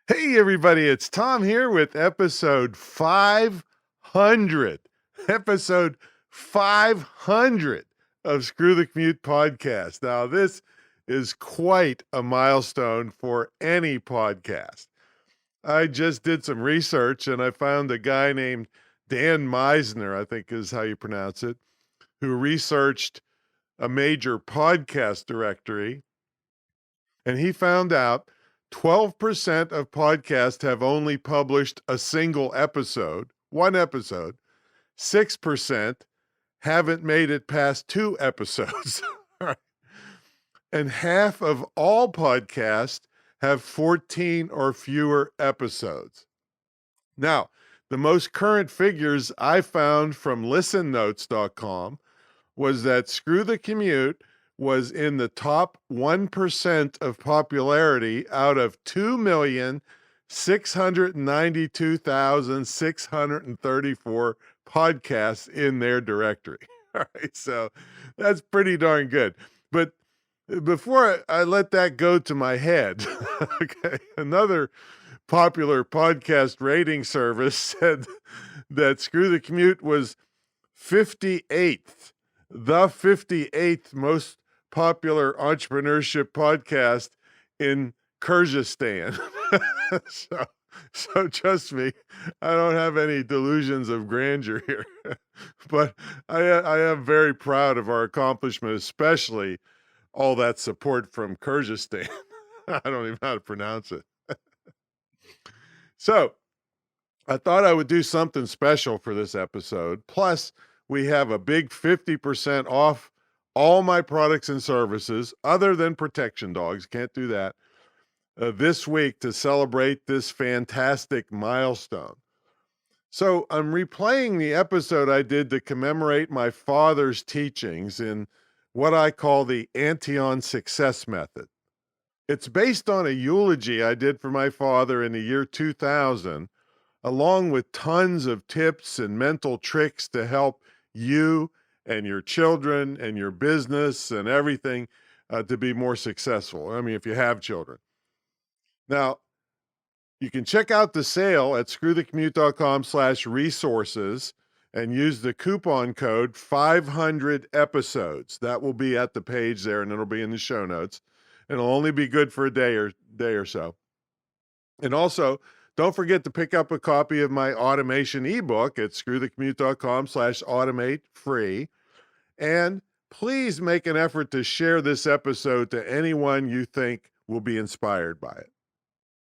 Hey, everybody, it's Tom here with episode 500. Episode 500 of Screw the Commute podcast. Now, this is quite a milestone for any podcast. I just did some research and I found a guy named Dan Meisner, I think is how you pronounce it, who researched a major podcast directory. And he found out 12% of podcasts have only published a single episode, one episode. 6% haven't made it past 2 episodes. And half of all podcasts have 14 or fewer episodes. Now, the most current figures I found from listennotes.com was that Screw the Commute was in the top 1% of popularity out of 2,692,634 podcasts in their directory. All right, so that's pretty darn good. But before I let that go to my head, okay, another popular podcast rating service said that Screw the Commute was 58th, the 58th most popular entrepreneurship podcast in Kyrgyzstan. So trust me, I don't have any delusions of grandeur here, but I am very proud of our accomplishment, especially all that support from Kyrgyzstan. I don't even know how to pronounce it. So I thought I would do something special for this episode. Plus, we have a big 50% off all my products and services other than protection dogs. Can't do that. This week to celebrate this fantastic milestone. So I'm replaying the episode I did to commemorate my father's teachings in what I call the Antion success method. It's based on a eulogy I did for my father in the year 2000, along with tons of tips and mental tricks to help you and your children and your business and everything to be more successful. I mean, if you have children. Now, you can check out the sale at screwthecommute.com/resources and use the coupon code 500 episodes. That will be at the page there, and it'll be in the show notes. It'll only be good for a day or so. And also, don't forget to pick up a copy of my automation ebook at screwthecommute.com/automate free. And please make an effort to share this episode to anyone you think will be inspired by it.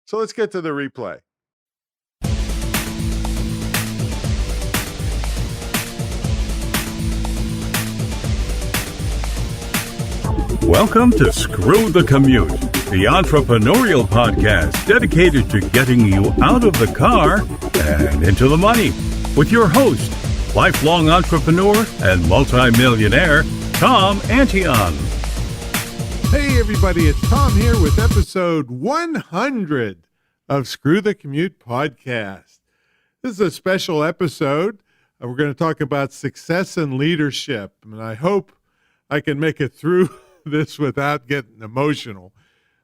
So let's get to the replay. Welcome to Screw the Commute, the entrepreneurial podcast dedicated to getting you out of the car and into the money, with your host, lifelong entrepreneur and multimillionaire, Tom Antion. Hey everybody, it's Tom here with episode 100 of Screw the Commute podcast. This is a special episode. We're going to talk about success and leadership, and I hope I can make it through this without getting emotional.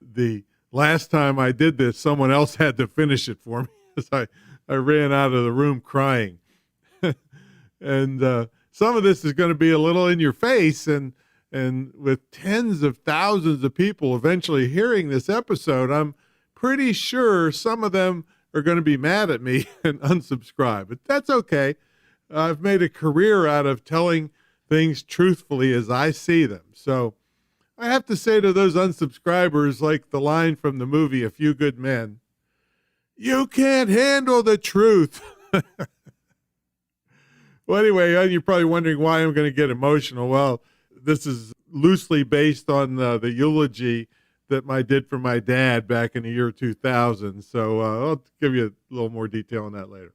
The last time I did this, someone else had to finish it for me as I ran out of the room crying. And some of this is going to be a little in your face, and with tens of thousands of people eventually hearing this episode, I'm pretty sure some of them are going to be mad at me and unsubscribe. But that's okay. I've made a career out of telling things truthfully as I see them. So I have to say to those unsubscribers, like the line from the movie A Few Good Men, you can't handle the truth. Well, anyway, you're probably wondering why I'm going to get emotional. Well, this is loosely based on the eulogy that I did for my dad back in the year 2000. So I'll give you a little more detail on that later.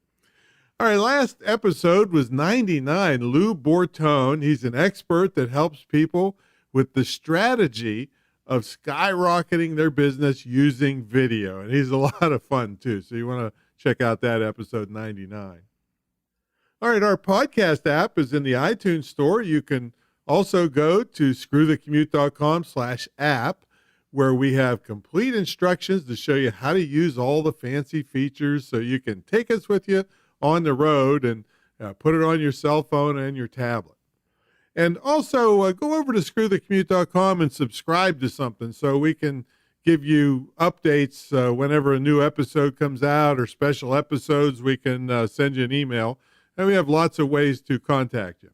All right, last episode was 99. Lou Bortone, he's an expert that helps people with the strategy of skyrocketing their business using video. And he's a lot of fun, too. So you want to check out that episode 99. All right, our podcast app is in the iTunes store. You can also go to screwthecommute.com/app, where we have complete instructions to show you how to use all the fancy features so you can take us with you on the road and put it on your cell phone and your tablet. And also go over to screwthecommute.com and subscribe to something so we can give you updates whenever a new episode comes out or special episodes. We can send you an email, and we have lots of ways to contact you.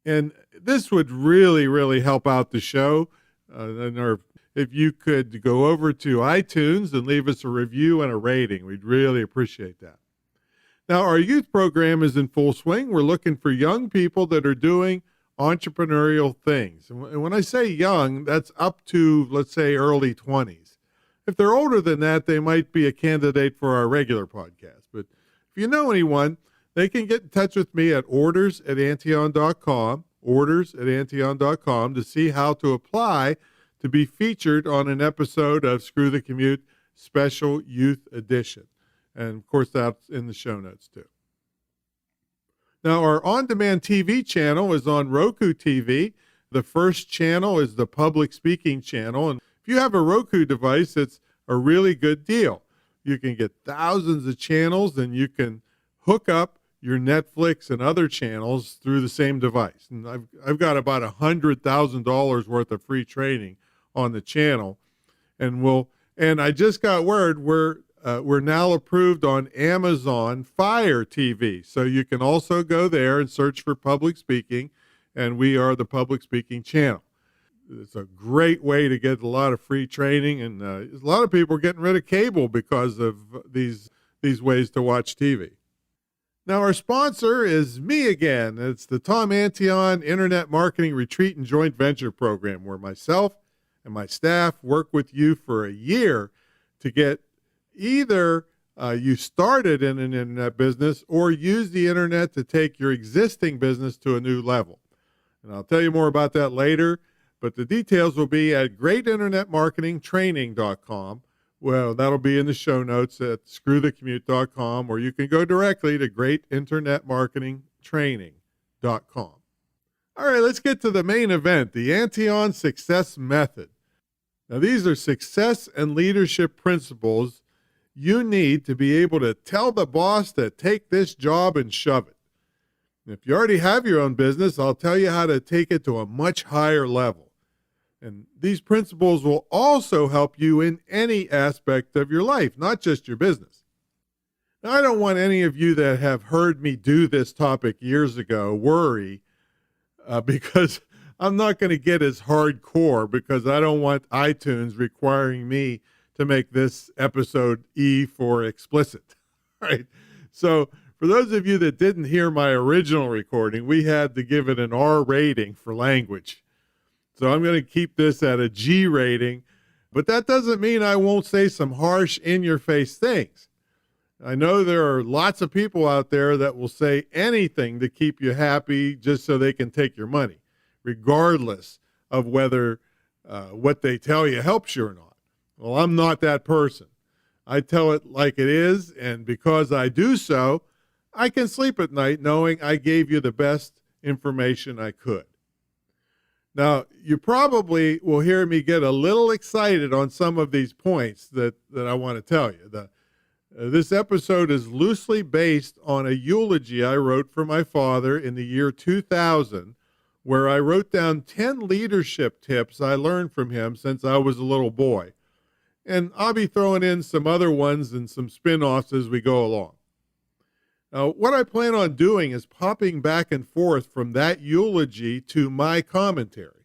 And this would really, really help out the show. If you could go over to iTunes and leave us a review and a rating, we'd really appreciate that. Now, our youth program is in full swing. We're looking for young people that are doing entrepreneurial things. And when I say young, that's up to, let's say, early 20s. If they're older than that, they might be a candidate for our regular podcast. But if you know anyone, they can get in touch with me at orders@antion.com to see how to apply to be featured on an episode of Screw the Commute Special Youth Edition. And, of course, that's in the show notes, too. Now, our on-demand TV channel is on Roku TV. The first channel is the public speaking channel. And if you have a Roku device, it's a really good deal. You can get thousands of channels, and you can hook up your Netflix and other channels through the same device. And I've got about $100,000 worth of free training on the channel. And I just got word we're now approved on Amazon Fire TV. So you can also go there and search for public speaking, and we are the public speaking channel. It's a great way to get a lot of free training, and a lot of people are getting rid of cable because of these ways to watch TV. Now, our sponsor is me again. It's the Tom Antion Internet Marketing Retreat and Joint Venture Program, where myself and my staff work with you for a year to get either you started in an internet business or use the internet to take your existing business to a new level. And I'll tell you more about that later, but the details will be at greatinternetmarketingtraining.com. Well, that'll be in the show notes at screwthecommute.com, or you can go directly to greatinternetmarketingtraining.com. All right, let's get to the main event, the Antion Success Method. Now, these are success and leadership principles you need to be able to tell the boss to take this job and shove it. If you already have your own business, I'll tell you how to take it to a much higher level. And these principles will also help you in any aspect of your life, not just your business. Now, I don't want any of you that have heard me do this topic years ago worry because I'm not going to get as hardcore, because I don't want iTunes requiring me to make this episode E for explicit. All right. So for those of you that didn't hear my original recording, we had to give it an R rating for language. So I'm going to keep this at a G rating, but that doesn't mean I won't say some harsh, in-your-face things. I know there are lots of people out there that will say anything to keep you happy just so they can take your money, regardless of whether what they tell you helps you or not. Well, I'm not that person. I tell it like it is, and because I do so, I can sleep at night knowing I gave you the best information I could. Now, you probably will hear me get a little excited on some of these points that I want to tell you. This episode is loosely based on a eulogy I wrote for my father in the year 2000, where I wrote down 10 leadership tips I learned from him since I was a little boy. And I'll be throwing in some other ones and some spin-offs as we go along. Now, what I plan on doing is popping back and forth from that eulogy to my commentary.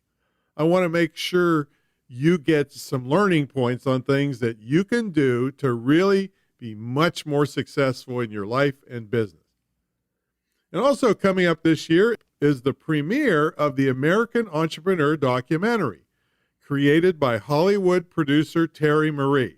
I want to make sure you get some learning points on things that you can do to really be much more successful in your life and business. And also coming up this year is the premiere of the American Entrepreneur documentary, created by Hollywood producer Terry Marie.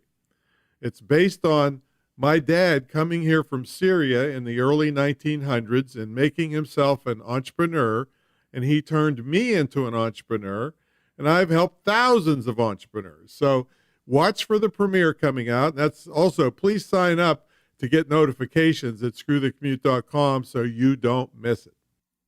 It's based on my dad coming here from Syria in the early 1900s and making himself an entrepreneur, and he turned me into an entrepreneur, and I've helped thousands of entrepreneurs. So watch for the premiere coming out. That's also, please sign up to get notifications at screwthecommute.com so you don't miss it.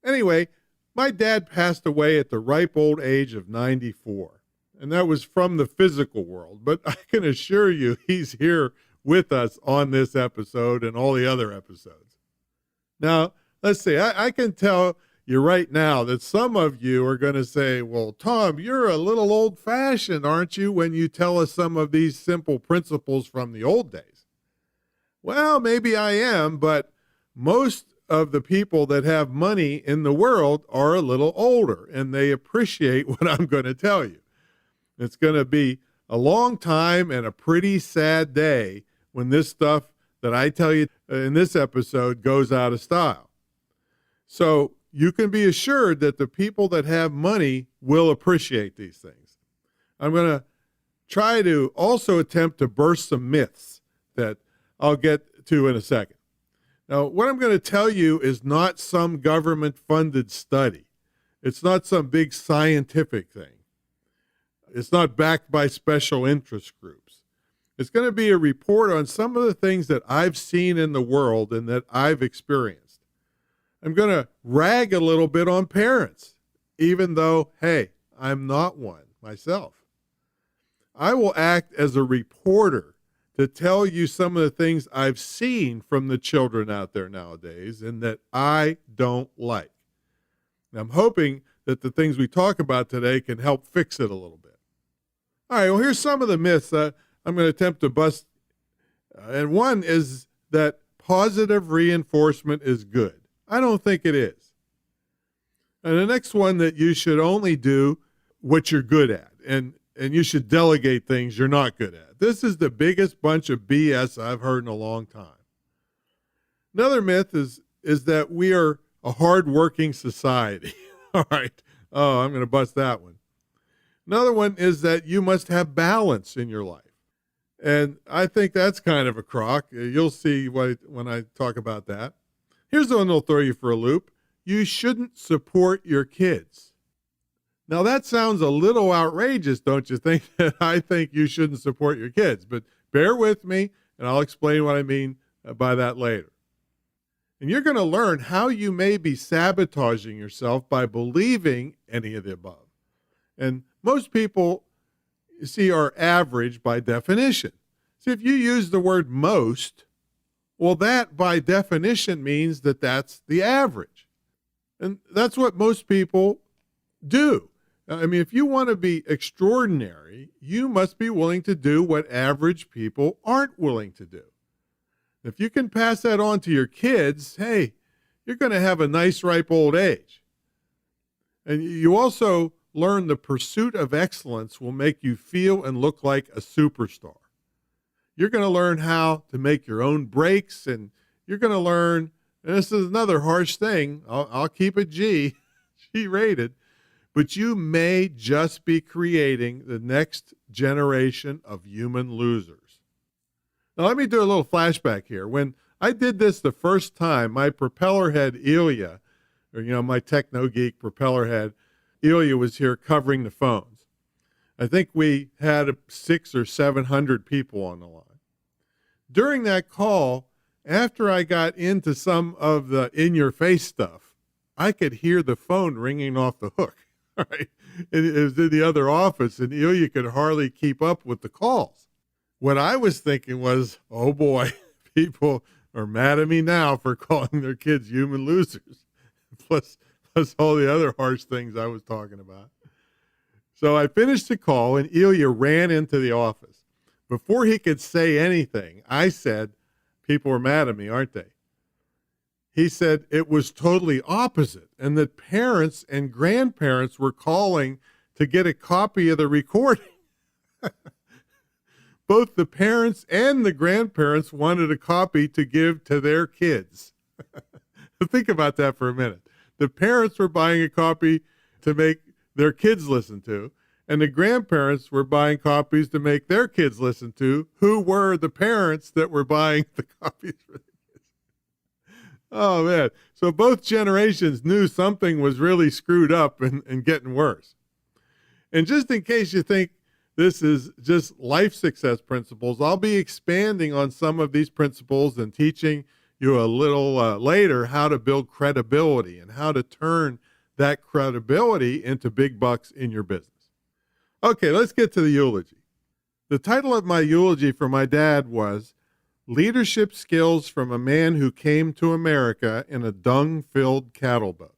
Anyway, my dad passed away at the ripe old age of 94. And that was from the physical world. But I can assure you he's here with us on this episode and all the other episodes. Now, let's see. I can tell you right now that some of you are going to say, well, Tom, you're a little old-fashioned, aren't you, when you tell us some of these simple principles from the old days? Well, maybe I am, but most of the people that have money in the world are a little older, and they appreciate what I'm going to tell you. It's going to be a long time and a pretty sad day when this stuff that I tell you in this episode goes out of style. So you can be assured that the people that have money will appreciate these things. I'm going to try to also attempt to burst some myths that I'll get to in a second. Now, what I'm going to tell you is not some government-funded study. It's not some big scientific thing. It's not backed by special interest groups. It's going to be a report on some of the things that I've seen in the world and that I've experienced. I'm going to rag a little bit on parents, even though, hey, I'm not one myself. I will act as a reporter to tell you some of the things I've seen from the children out there nowadays and that I don't like. And I'm hoping that the things we talk about today can help fix it a little bit. All right, well, here's some of the myths that I'm going to attempt to bust. And one is that positive reinforcement is good. I don't think it is. And the next one, that you should only do what you're good at, and you should delegate things you're not good at. This is the biggest bunch of BS I've heard in a long time. Another myth is that we are a hardworking society. All right. Oh, I'm going to bust that one. Another one is that you must have balance in your life. And I think that's kind of a crock. You'll see when I talk about that. Here's the one that'll throw you for a loop. You shouldn't support your kids. Now, that sounds a little outrageous, don't you think, that I think you shouldn't support your kids? But bear with me, and I'll explain what I mean by that later. And you're going to learn how you may be sabotaging yourself by believing any of the above. And most people, you see, are average by definition. See, if you use the word most, well, that by definition means that that's the average. And that's what most people do. I mean, if you want to be extraordinary, you must be willing to do what average people aren't willing to do. If you can pass that on to your kids, hey, you're going to have a nice, ripe old age. And you also learn the pursuit of excellence will make you feel and look like a superstar. You're going to learn how to make your own breaks, and you're going to learn, and this is another harsh thing, I'll keep it G-rated, but you may just be creating the next generation of human losers. Now, let me do a little flashback here. When I did this the first time, my propeller head, Ilya, or, my techno geek propeller head, Ilya was here covering the phones. I think we had 600 or 700 people on the line. During that call, after I got into some of the in-your-face stuff, I could hear the phone ringing off the hook. Right? It was in the other office, and Ilya could hardly keep up with the calls. What I was thinking was, oh boy, people are mad at me now for calling their kids human losers, plus all the other harsh things I was talking about. So I finished the call, and Ilya ran into the office. Before he could say anything, I said, people are mad at me, aren't they? He said it was totally opposite, and that parents and grandparents were calling to get a copy of the recording. Both the parents and the grandparents wanted a copy to give to their kids. Think about that for a minute. The parents were buying a copy to make their kids listen to, and the grandparents were buying copies to make their kids listen to, who were the parents that were buying the copies for the kids. Oh, man. So both generations knew something was really screwed up and getting worse. And just in case you think this is just life success principles, I'll be expanding on some of these principles and teaching you a little later how to build credibility and how to turn that credibility into big bucks in your business. Okay, let's get to the eulogy. The title of my eulogy for my dad was Leadership Skills from a Man Who Came to America in a Dung-Filled Cattle Boat.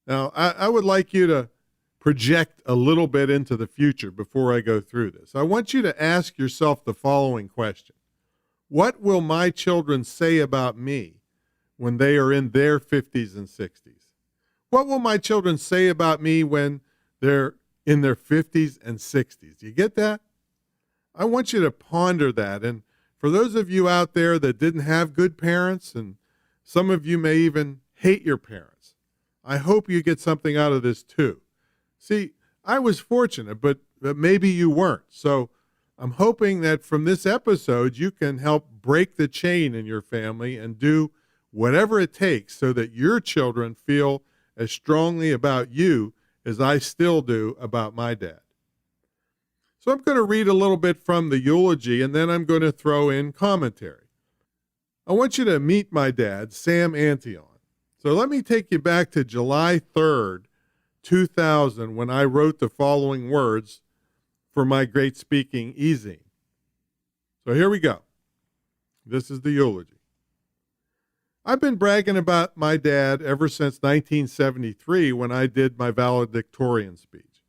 Now, I would like you to project a little bit into the future before I go through this. I want you to ask yourself the following question. What will my children say about me when they are in their 50s and 60s? What will my children say about me when they're in their 50s and 60s? Do you get that? I want you to ponder that. And for those of you out there that didn't have good parents, and some of you may even hate your parents, I hope you get something out of this too. See, I was fortunate, but maybe you weren't. So I'm hoping that from this episode, you can help break the chain in your family and do whatever it takes so that your children feel as strongly about you as I still do about my dad. So I'm going to read a little bit from the eulogy, and then I'm going to throw in commentary. I want you to meet my dad, Sam Antion. So let me take you back to July 3rd, 2000, when I wrote the following words for my great speaking e-zine. So here we go. This is the eulogy. I've been bragging about my dad ever since 1973 when I did my valedictorian speech.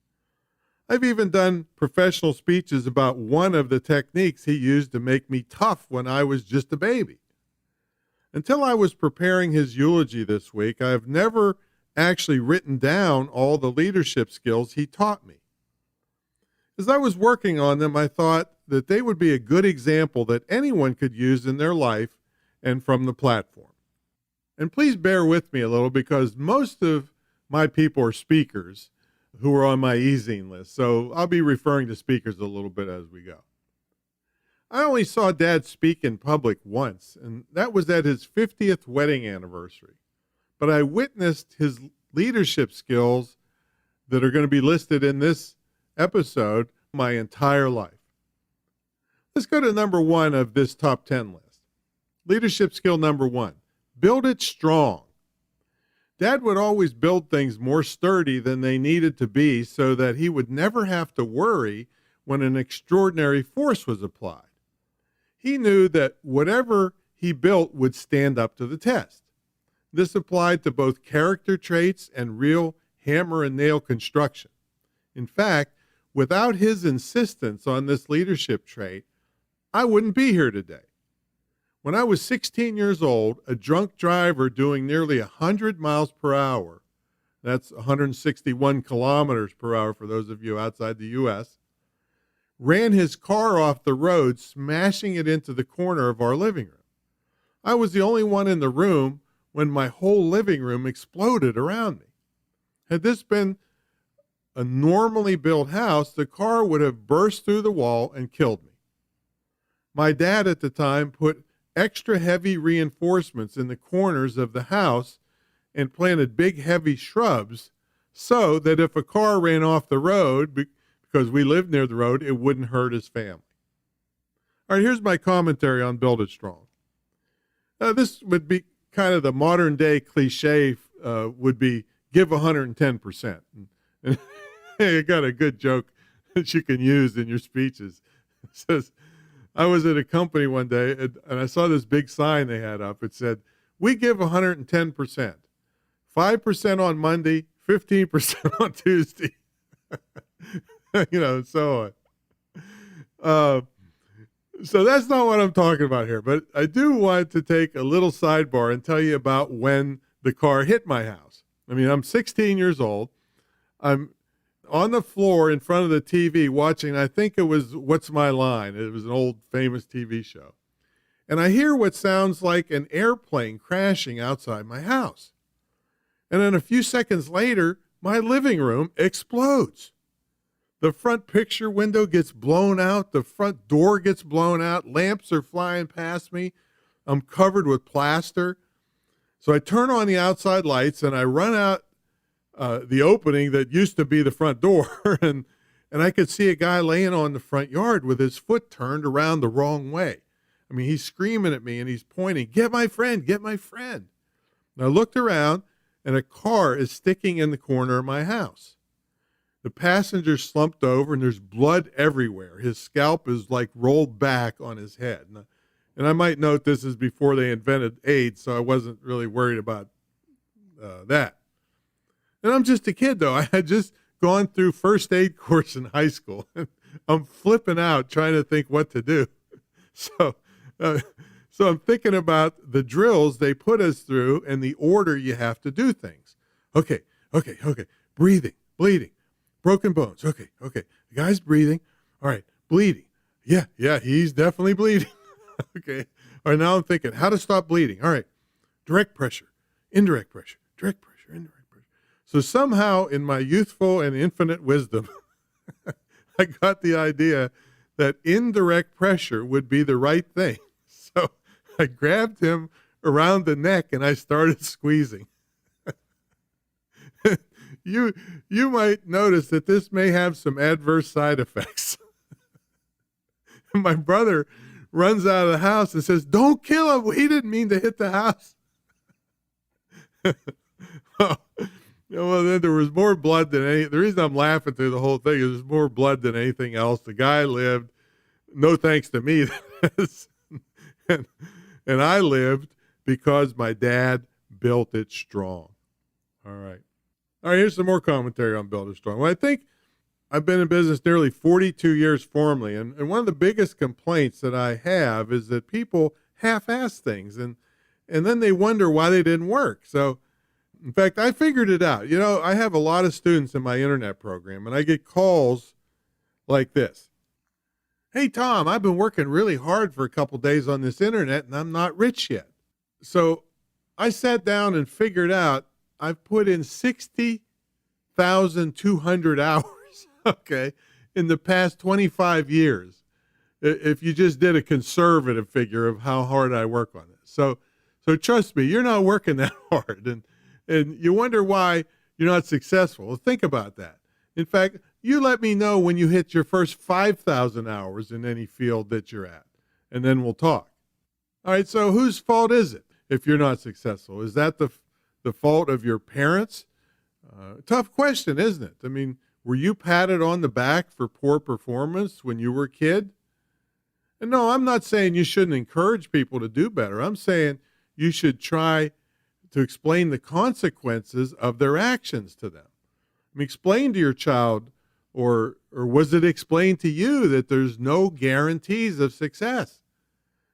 I've even done professional speeches about one of the techniques he used to make me tough when I was just a baby. Until I was preparing his eulogy this week, I have never actually written down all the leadership skills he taught me. As I was working on them, I thought that they would be a good example that anyone could use in their life and from the platform. And please bear with me a little because most of my people are speakers who are on my e-zine list, so I'll be referring to speakers a little bit as we go. I only saw Dad speak in public once, and that was at his 50th wedding anniversary. But I witnessed his leadership skills that are going to be listed in this episode my entire life. Let's go to number one of this top 10 list. Leadership skill number one, build it strong. Dad would always build things more sturdy than they needed to be so that he would never have to worry when an extraordinary force was applied. He knew that whatever he built would stand up to the test. This applied to both character traits and real hammer and nail construction. In fact, without his insistence on this leadership trait, I wouldn't be here today. When I was 16 years old, a drunk driver doing nearly 100 miles per hour, that's 161 kilometers per hour for those of you outside the U.S., ran his car off the road, smashing it into the corner of our living room. I was the only one in the room when my whole living room exploded around me. Had this been a normally built house, the car would have burst through the wall and killed me. My dad at the time put extra heavy reinforcements in the corners of the house and planted big heavy shrubs so that if a car ran off the road, because we lived near the road, it wouldn't hurt his family. All right, here's my commentary on Build It Strong. This would be kind of the modern day cliche would be give 110%. And I got a good joke that you can use in your speeches. It says, I was at a company one day and I saw this big sign they had up. It said, we give 110%, 5% on Monday, 15% on Tuesday, and so on. So that's not what I'm talking about here, but I do want to take a little sidebar and tell you about when the car hit my house. I mean, I'm 16 years old. I'm on the floor in front of the TV watching, I think it was What's My Line? It was an old famous TV show. And I hear what sounds like an airplane crashing outside my house. And then a few seconds later, my living room explodes. The front picture window gets blown out. The front door gets blown out. Lamps are flying past me. I'm covered with plaster. So I turn on the outside lights and I run out the opening that used to be the front door, and I could see a guy laying on the front yard with his foot turned around the wrong way. I mean, he's screaming at me and he's pointing, get my friend, get my friend. And I looked around and a car is sticking in the corner of my house. The passenger slumped over and there's blood everywhere. His scalp is like rolled back on his head. And I might note this is before they invented AIDS, so I wasn't really worried about that. And I'm just a kid, though. I had just gone through first aid course in high school. I'm flipping out trying to think what to do. So, so I'm thinking about the drills they put us through and the order you have to do things. Okay. Breathing, bleeding, broken bones. Okay. The guy's breathing. All right, bleeding. Yeah, he's definitely bleeding. Okay. All right, now I'm thinking how to stop bleeding. All right, direct pressure, indirect pressure, direct pressure, indirect pressure. So somehow in my youthful and infinite wisdom, I got the idea that indirect pressure would be the right thing. So I grabbed him around the neck and I started squeezing. You might notice that this may have some adverse side effects. My brother runs out of the house and says, "Don't kill him. He didn't mean to hit the house." Well, then there was more blood than any. The reason I'm laughing through the whole thing is there's more blood than anything else. The guy lived, no thanks to me, and I lived because my dad built it strong. All right, here's some more commentary on Build It Strong. Well, I think I've been in business nearly 42 years formally, and one of the biggest complaints that I have is that people half-ass things, and then they wonder why they didn't work. So, in fact, I figured it out. You know, I have a lot of students in my internet program, and I get calls like this. "Hey, Tom, I've been working really hard for a couple days on this internet, and I'm not rich yet." So I sat down and figured out I've put in 60,200 hours, okay, in the past 25 years, if you just did a conservative figure of how hard I work on it. So trust me, you're not working that hard, and you wonder why you're not successful. Well, think about that. In fact, you let me know when you hit your first 5,000 hours in any field that you're at, and then we'll talk. All right, so whose fault is it if you're not successful? Is that the fault of your parents? Tough question, isn't it? I mean, were you patted on the back for poor performance when you were a kid? And no, I'm not saying you shouldn't encourage people to do better. I'm saying you should try to explain the consequences of their actions to them. I mean, explain to your child, or was it explained to you that there's no guarantees of success?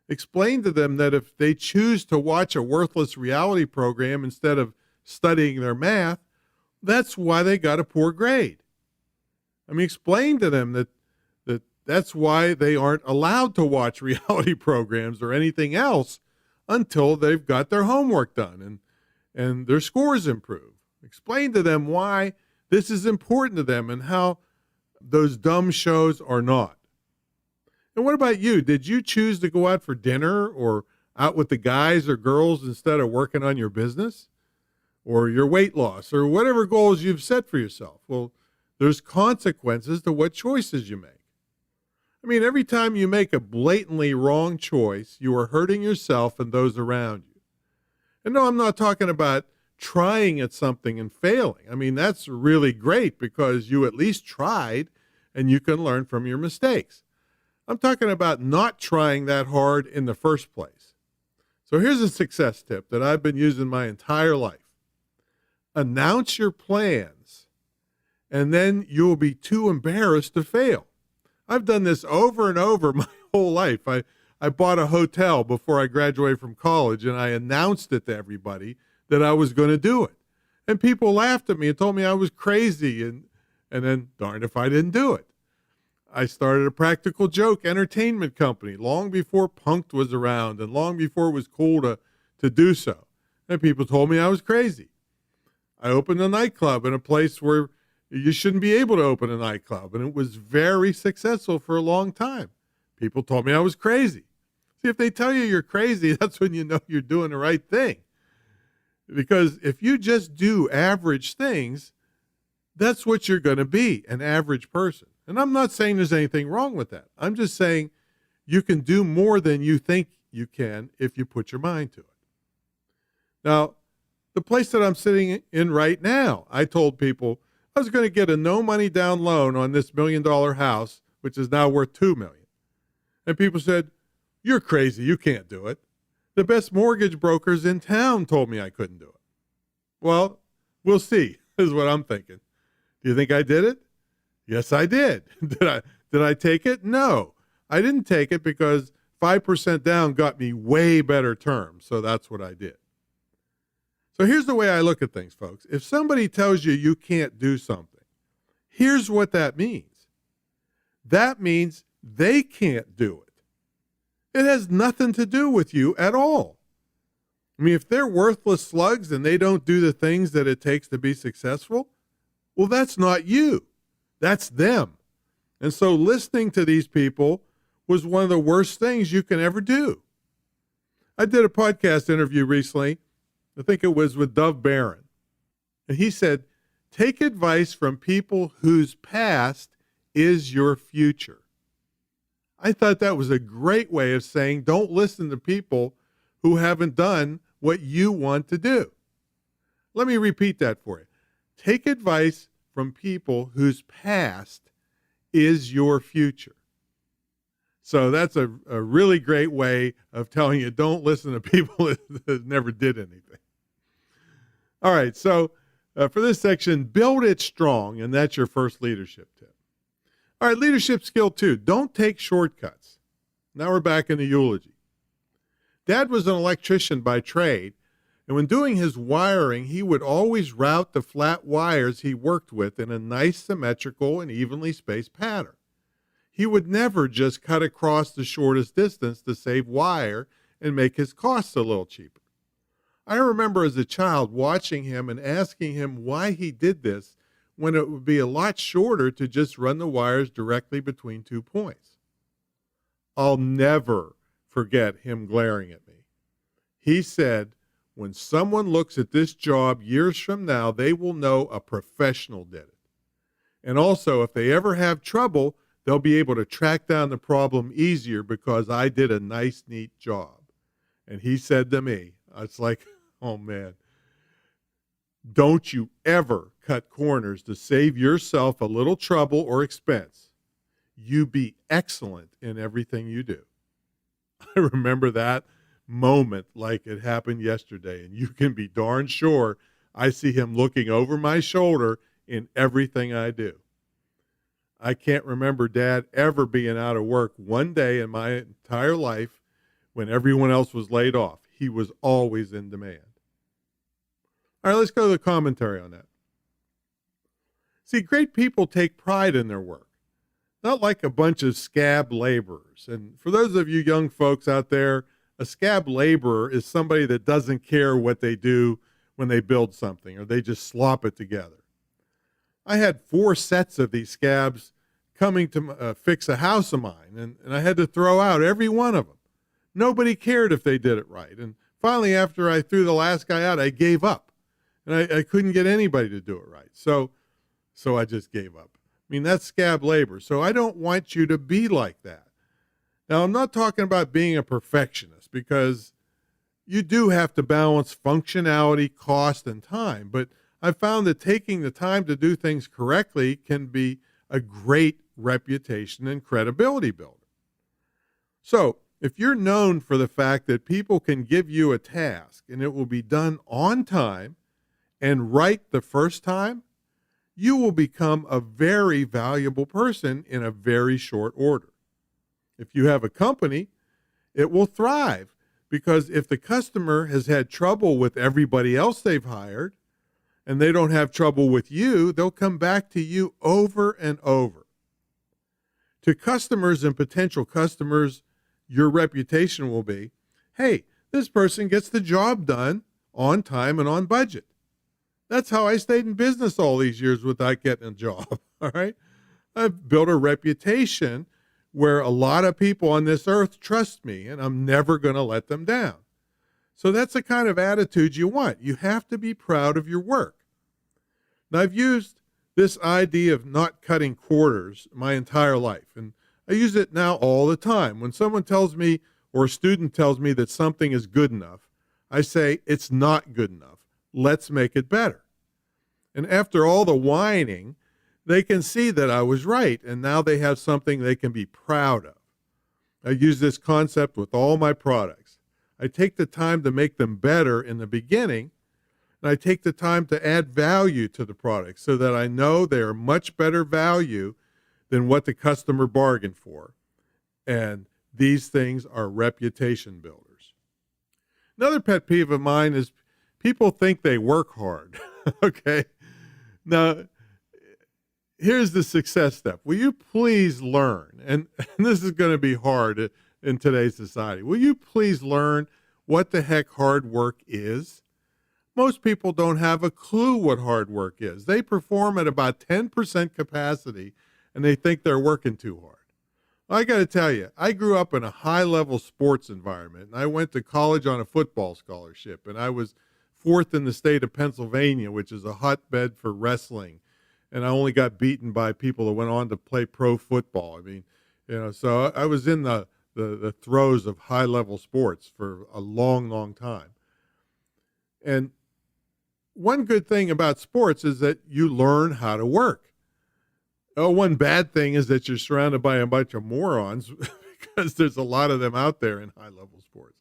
Explain to them that if they choose to watch a worthless reality program instead of studying their math, that's why they got a poor grade. I mean, explain to them that's why they aren't allowed to watch reality programs or anything else until they've got their homework done and their scores improve. Explain to them why this is important to them and how those dumb shows are not. And what about you? Did you choose to go out for dinner or out with the guys or girls instead of working on your business or your weight loss or whatever goals you've set for yourself? Well, there's consequences to what choices you make. I mean, every time you make a blatantly wrong choice, you are hurting yourself and those around you. And no, I'm not talking about trying at something and failing. I mean, that's really great because you at least tried and you can learn from your mistakes. I'm talking about not trying that hard in the first place. So here's a success tip that I've been using my entire life. Announce your plans, and then you'll be too embarrassed to fail. I've done this over and over my whole life. I bought a hotel before I graduated from college, and I announced it to everybody that I was going to do it. And people laughed at me and told me I was crazy, and then darned if I didn't do it. I started a practical joke entertainment company long before Punk'd was around and long before it was cool to do so. And people told me I was crazy. I opened a nightclub in a place where you shouldn't be able to open a nightclub, and it was very successful for a long time. People told me I was crazy. See, if they tell you you're crazy, that's when you know you're doing the right thing. Because if you just do average things, that's what you're going to be, an average person. And I'm not saying there's anything wrong with that. I'm just saying you can do more than you think you can if you put your mind to it. Now, the place that I'm sitting in right now, I told people I was going to get a no money down loan on this $1 million house, which is now worth $2 million. And people said, "You're crazy. You can't do it. The best mortgage brokers in town told me I couldn't do it." Well, we'll see, is what I'm thinking. Do you think I did it? Yes, I did. Did I take it? No, I didn't take it because 5% down got me way better terms. So that's what I did. So here's the way I look at things, folks. If somebody tells you you can't do something, here's what that means. That means they can't do it. It has nothing to do with you at all. I mean, if they're worthless slugs and they don't do the things that it takes to be successful, well, that's not you. That's them. And so listening to these people was one of the worst things you can ever do. I did a podcast interview recently. I think it was with Dove Barron. And he said, take advice from people whose past is your future. I thought that was a great way of saying don't listen to people who haven't done what you want to do. Let me repeat that for you. Take advice from people whose past is your future. So that's a really great way of telling you don't listen to people that never did anything. All right, so for this section, build it strong, and that's your first leadership tip. All right, leadership skill 2, don't take shortcuts. Now we're back in the eulogy. Dad was an electrician by trade, and when doing his wiring, he would always route the flat wires he worked with in a nice symmetrical and evenly spaced pattern. He would never just cut across the shortest distance to save wire and make his costs a little cheaper. I remember as a child watching him and asking him why he did this when it would be a lot shorter to just run the wires directly between 2 points. I'll never forget him glaring at me. He said, when someone looks at this job years from now, they will know a professional did it. And also, if they ever have trouble, they'll be able to track down the problem easier because I did a nice, neat job. And he said to me, it's like, oh man, don't you ever cut corners to save yourself a little trouble or expense. You be excellent in everything you do. I remember that moment like it happened yesterday, and you can be darn sure I see him looking over my shoulder in everything I do. I can't remember Dad ever being out of work one day in my entire life when everyone else was laid off. He was always in demand. All right, let's go to the commentary on that. See, great people take pride in their work, not like a bunch of scab laborers. And for those of you young folks out there, a scab laborer is somebody that doesn't care what they do when they build something, or they just slop it together. I had 4 sets of these scabs coming to fix a house of mine, and I had to throw out every one of them. Nobody cared if they did it right. And finally, after I threw the last guy out, I gave up. And I couldn't get anybody to do it right. So I just gave up. I mean, that's scab labor. So I don't want you to be like that. Now, I'm not talking about being a perfectionist, because you do have to balance functionality, cost, and time. But I've found that taking the time to do things correctly can be a great reputation and credibility builder. So if you're known for the fact that people can give you a task and it will be done on time and right the first time, you will become a very valuable person in a very short order. If you have a company, it will thrive, because if the customer has had trouble with everybody else they've hired and they don't have trouble with you, they'll come back to you over and over. To customers and potential customers, your reputation will be, hey, this person gets the job done on time and on budget. That's how I stayed in business all these years without getting a job, all right? I've built a reputation where a lot of people on this earth trust me, and I'm never going to let them down. So that's the kind of attitude you want. You have to be proud of your work. Now, I've used this idea of not cutting corners my entire life, and I use it now all the time. When someone tells me, or a student tells me that something is good enough, I say, it's not good enough. Let's make it better. And after all the whining, they can see that I was right, and now they have something they can be proud of. I use this concept with all my products. I take the time to make them better in the beginning, and I take the time to add value to the product so that I know they are much better value than what the customer bargained for. And these things are reputation builders. Another pet peeve of mine is people think they work hard. Okay. Now, here's the success step. Will you please learn? And this is going to be hard in today's society. Will you please learn what the heck hard work is? Most people don't have a clue what hard work is. They perform at about 10% capacity, and they think they're working too hard. I got to tell you, I grew up in a high-level sports environment, and I went to college on a football scholarship, and I was fourth in the state of Pennsylvania, which is a hotbed for wrestling, and I only got beaten by people that went on to play pro football. I mean, so I was in the throes of high-level sports for a long, long time. And one good thing about sports is that you learn how to work. One bad thing is that you're surrounded by a bunch of morons because there's a lot of them out there in high-level sports.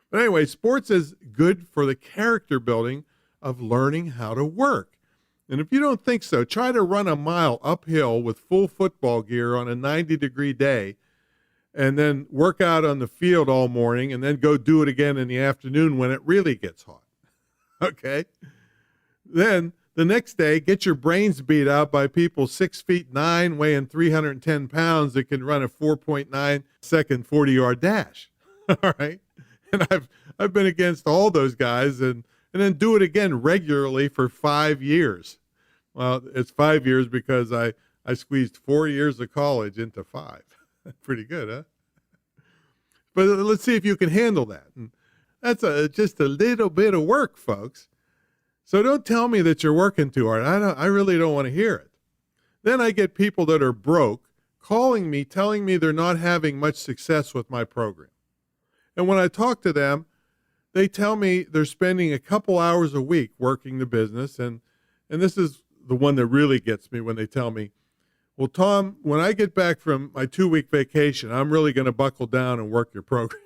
But anyway, sports is good for the character building of learning how to work. And if you don't think so, try to run a mile uphill with full football gear on a 90-degree day and then work out on the field all morning and then go do it again in the afternoon when it really gets hot. Okay? Then the next day, get your brains beat out by people 6'9", weighing 310 pounds that can run a 4.9 second 40-yard dash. All right? And I've been against all those guys and then do it again regularly for 5 years. Well, it's 5 years because I squeezed 4 years of college into 5. Pretty good, huh? But let's see if you can handle that. And that's just a little bit of work, folks. So don't tell me that you're working too hard. I really don't want to hear it. Then I get people that are broke calling me, telling me they're not having much success with my program. And when I talk to them, they tell me they're spending a couple hours a week working the business. And this is the one that really gets me when they tell me, well, Tom, when I get back from my 2-week vacation, I'm really going to buckle down and work your program.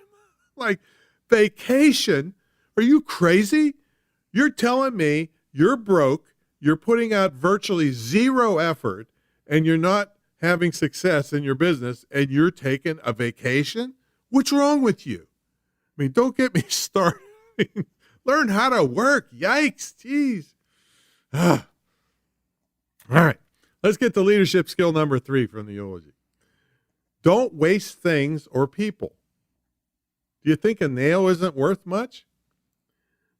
Like, vacation? Are you crazy? You're telling me you're broke, you're putting out virtually zero effort, and you're not having success in your business, and you're taking a vacation? What's wrong with you? I mean, don't get me started. Learn how to work. Yikes. Jeez. All right. Let's get to leadership skill number 3 from the eulogy. Don't waste things or people. Do you think a nail isn't worth much?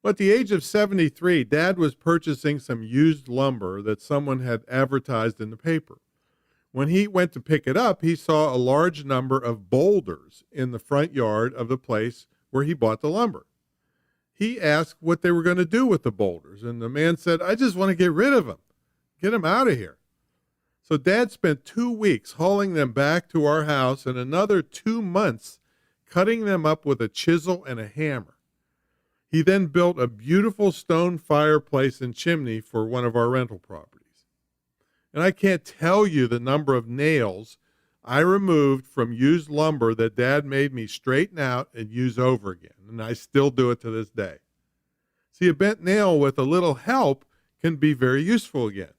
Well, at the age of 73, Dad was purchasing some used lumber that someone had advertised in the paper. When he went to pick it up, he saw a large number of boulders in the front yard of the place where he bought the lumber. He asked what they were going to do with the boulders, and the man said, I just want to get rid of them. Get them out of here. So Dad spent 2 weeks hauling them back to our house and another 2 months cutting them up with a chisel and a hammer. He then built a beautiful stone fireplace and chimney for one of our rental properties. And I can't tell you the number of nails I removed from used lumber that Dad made me straighten out and use over again. And I still do it to this day. See, a bent nail with a little help can be very useful again.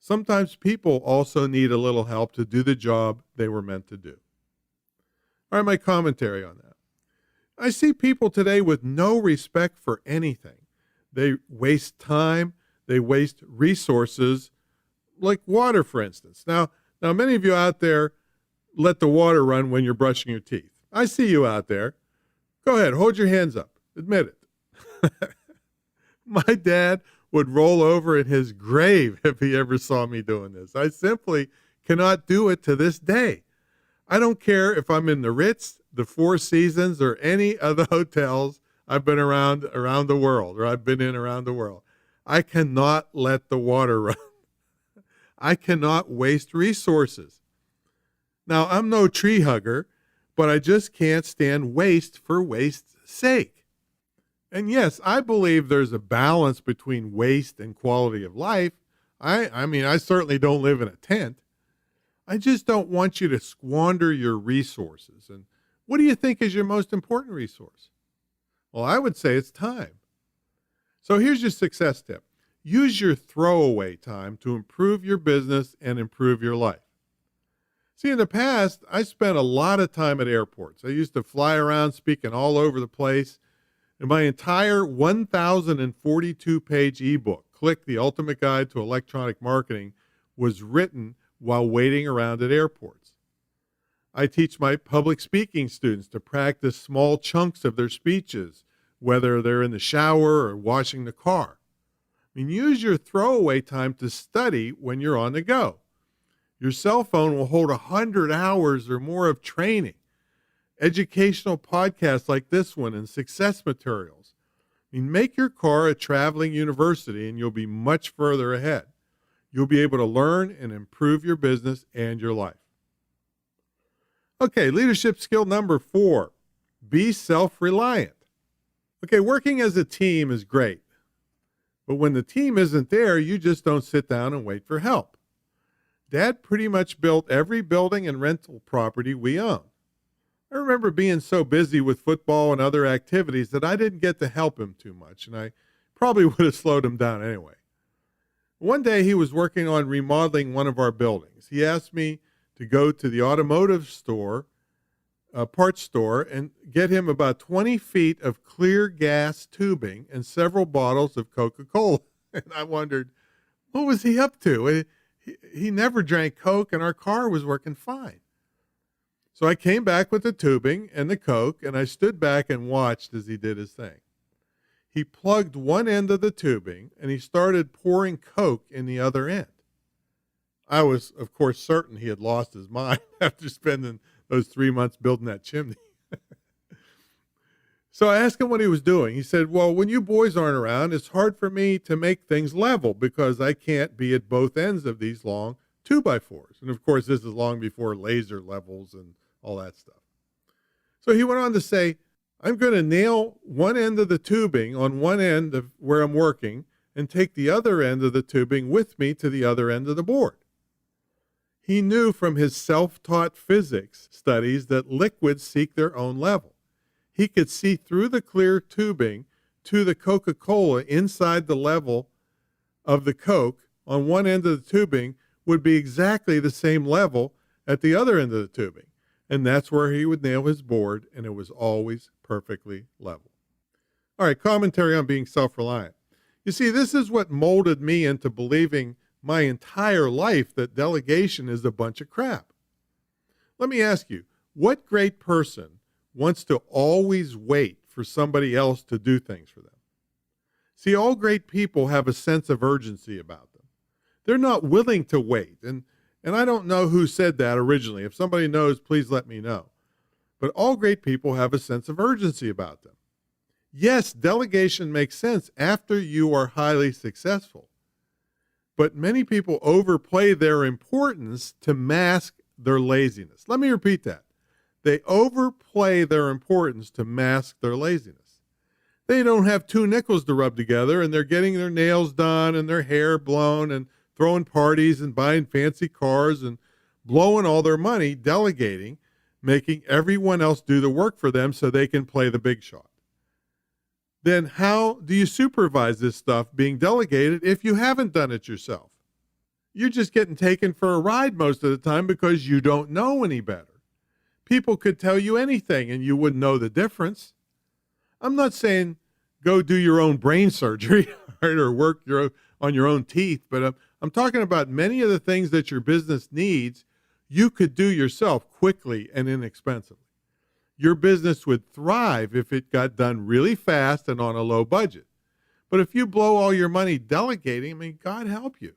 Sometimes people also need a little help to do the job they were meant to do. All right, my commentary on that. I see people today with no respect for anything. They waste time, they waste resources, like water, for instance. Now, many of you out there let the water run when you're brushing your teeth. I see you out there. Go ahead, hold your hands up. Admit it. My dad would roll over in his grave if he ever saw me doing this. I simply cannot do it to this day. I don't care if I'm in the Ritz, the Four Seasons, or any of the hotels I've been around the world, or I've been in around the world. I cannot let the water run. I cannot waste resources. Now, I'm no tree hugger, but I just can't stand waste for waste's sake. And yes, I believe there's a balance between waste and quality of life. I mean, I certainly don't live in a tent. I just don't want you to squander your resources. And what do you think is your most important resource? Well, I would say it's time. So here's your success tip. Use your throwaway time to improve your business and improve your life. See, in the past, I spent a lot of time at airports. I used to fly around speaking all over the place. And my entire 1,042-page ebook, Click the Ultimate Guide to Electronic Marketing, was written while waiting around at airports. I teach my public speaking students to practice small chunks of their speeches, whether they're in the shower or washing the car. I mean, use your throwaway time to study when you're on the go. Your cell phone will hold 100 hours or more of training, educational podcasts like this one, and success materials. I mean, make your car a traveling university and you'll be much further ahead. You'll be able to learn and improve your business and your life. Okay, leadership skill number 4, be self-reliant. Okay, working as a team is great, but when the team isn't there, you just don't sit down and wait for help. Dad pretty much built every building and rental property we own. I remember being so busy with football and other activities that I didn't get to help him too much, and I probably would have slowed him down anyway. One day he was working on remodeling one of our buildings. He asked me to go to the automotive store, parts store, and get him about 20 feet of clear gas tubing and several bottles of Coca-Cola. And I wondered, what was he up to? He never drank Coke, and our car was working fine. So I came back with the tubing and the Coke, and I stood back and watched as he did his thing. He plugged one end of the tubing, and he started pouring Coke in the other end. I was, of course, certain he had lost his mind after spending those 3 months building that chimney. So I asked him what he was doing. He said, well, when you boys aren't around, it's hard for me to make things level because I can't be at both ends of these long 2x4s. And of course, this is long before laser levels and all that stuff. So he went on to say, I'm going to nail one end of the tubing on one end of where I'm working and take the other end of the tubing with me to the other end of the board. He knew from his self-taught physics studies that liquids seek their own level. He could see through the clear tubing to the Coca-Cola inside the level of the Coke on one end of the tubing would be exactly the same level at the other end of the tubing. And that's where he would nail his board, and it was always perfectly level. All right, commentary on being self-reliant. You see, this is what molded me into believing my entire life that delegation is a bunch of crap. Let me ask you, what great person wants to always wait for somebody else to do things for them? See, all great people have a sense of urgency about them. They're not willing to wait. And I don't know who said that originally. If somebody knows, please let me know. But all great people have a sense of urgency about them. Yes, delegation makes sense after you are highly successful. But many people overplay their importance to mask their laziness. Let me repeat that. They overplay their importance to mask their laziness. They don't have 2 nickels to rub together, and they're getting their nails done and their hair blown and throwing parties and buying fancy cars and blowing all their money delegating, making everyone else do the work for them so they can play the big shot. Then how do you supervise this stuff being delegated if you haven't done it yourself? You're just getting taken for a ride most of the time because you don't know any better. People could tell you anything and you wouldn't know the difference. I'm not saying go do your own brain surgery or work on your own teeth, but I'm talking about many of the things that your business needs you could do yourself quickly and inexpensively. Your business would thrive if it got done really fast and on a low budget. But if you blow all your money delegating, God help you.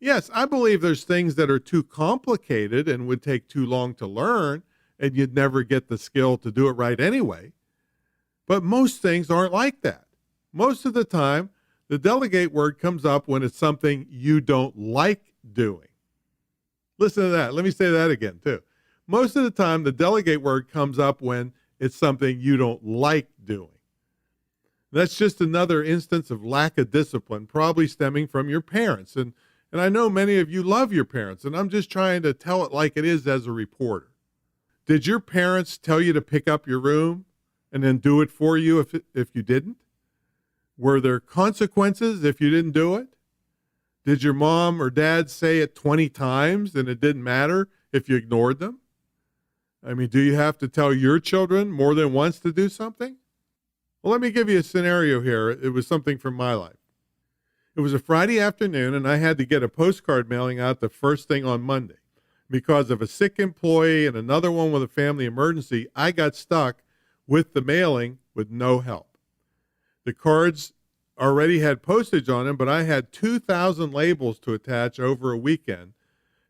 Yes, I believe there's things that are too complicated and would take too long to learn, and you'd never get the skill to do it right anyway. But most things aren't like that. Most of the time, the delegate word comes up when it's something you don't like doing. Listen to that. Let me say that again, too. Most of the time, the delegate word comes up when it's something you don't like doing. That's just another instance of lack of discipline, probably stemming from your parents. And I know many of you love your parents, and I'm just trying to tell it like it is as a reporter. Did your parents tell you to pick up your room and then do it for you if you didn't? Were there consequences if you didn't do it? Did your mom or dad say it 20 times and it didn't matter if you ignored them? I mean, do you have to tell your children more than once to do something? Well, let me give you a scenario here. It was something from my life. It was a Friday afternoon, and I had to get a postcard mailing out the first thing on Monday. Because of a sick employee and another one with a family emergency, I got stuck with the mailing with no help. The cards already had postage on them, but I had 2,000 labels to attach over a weekend,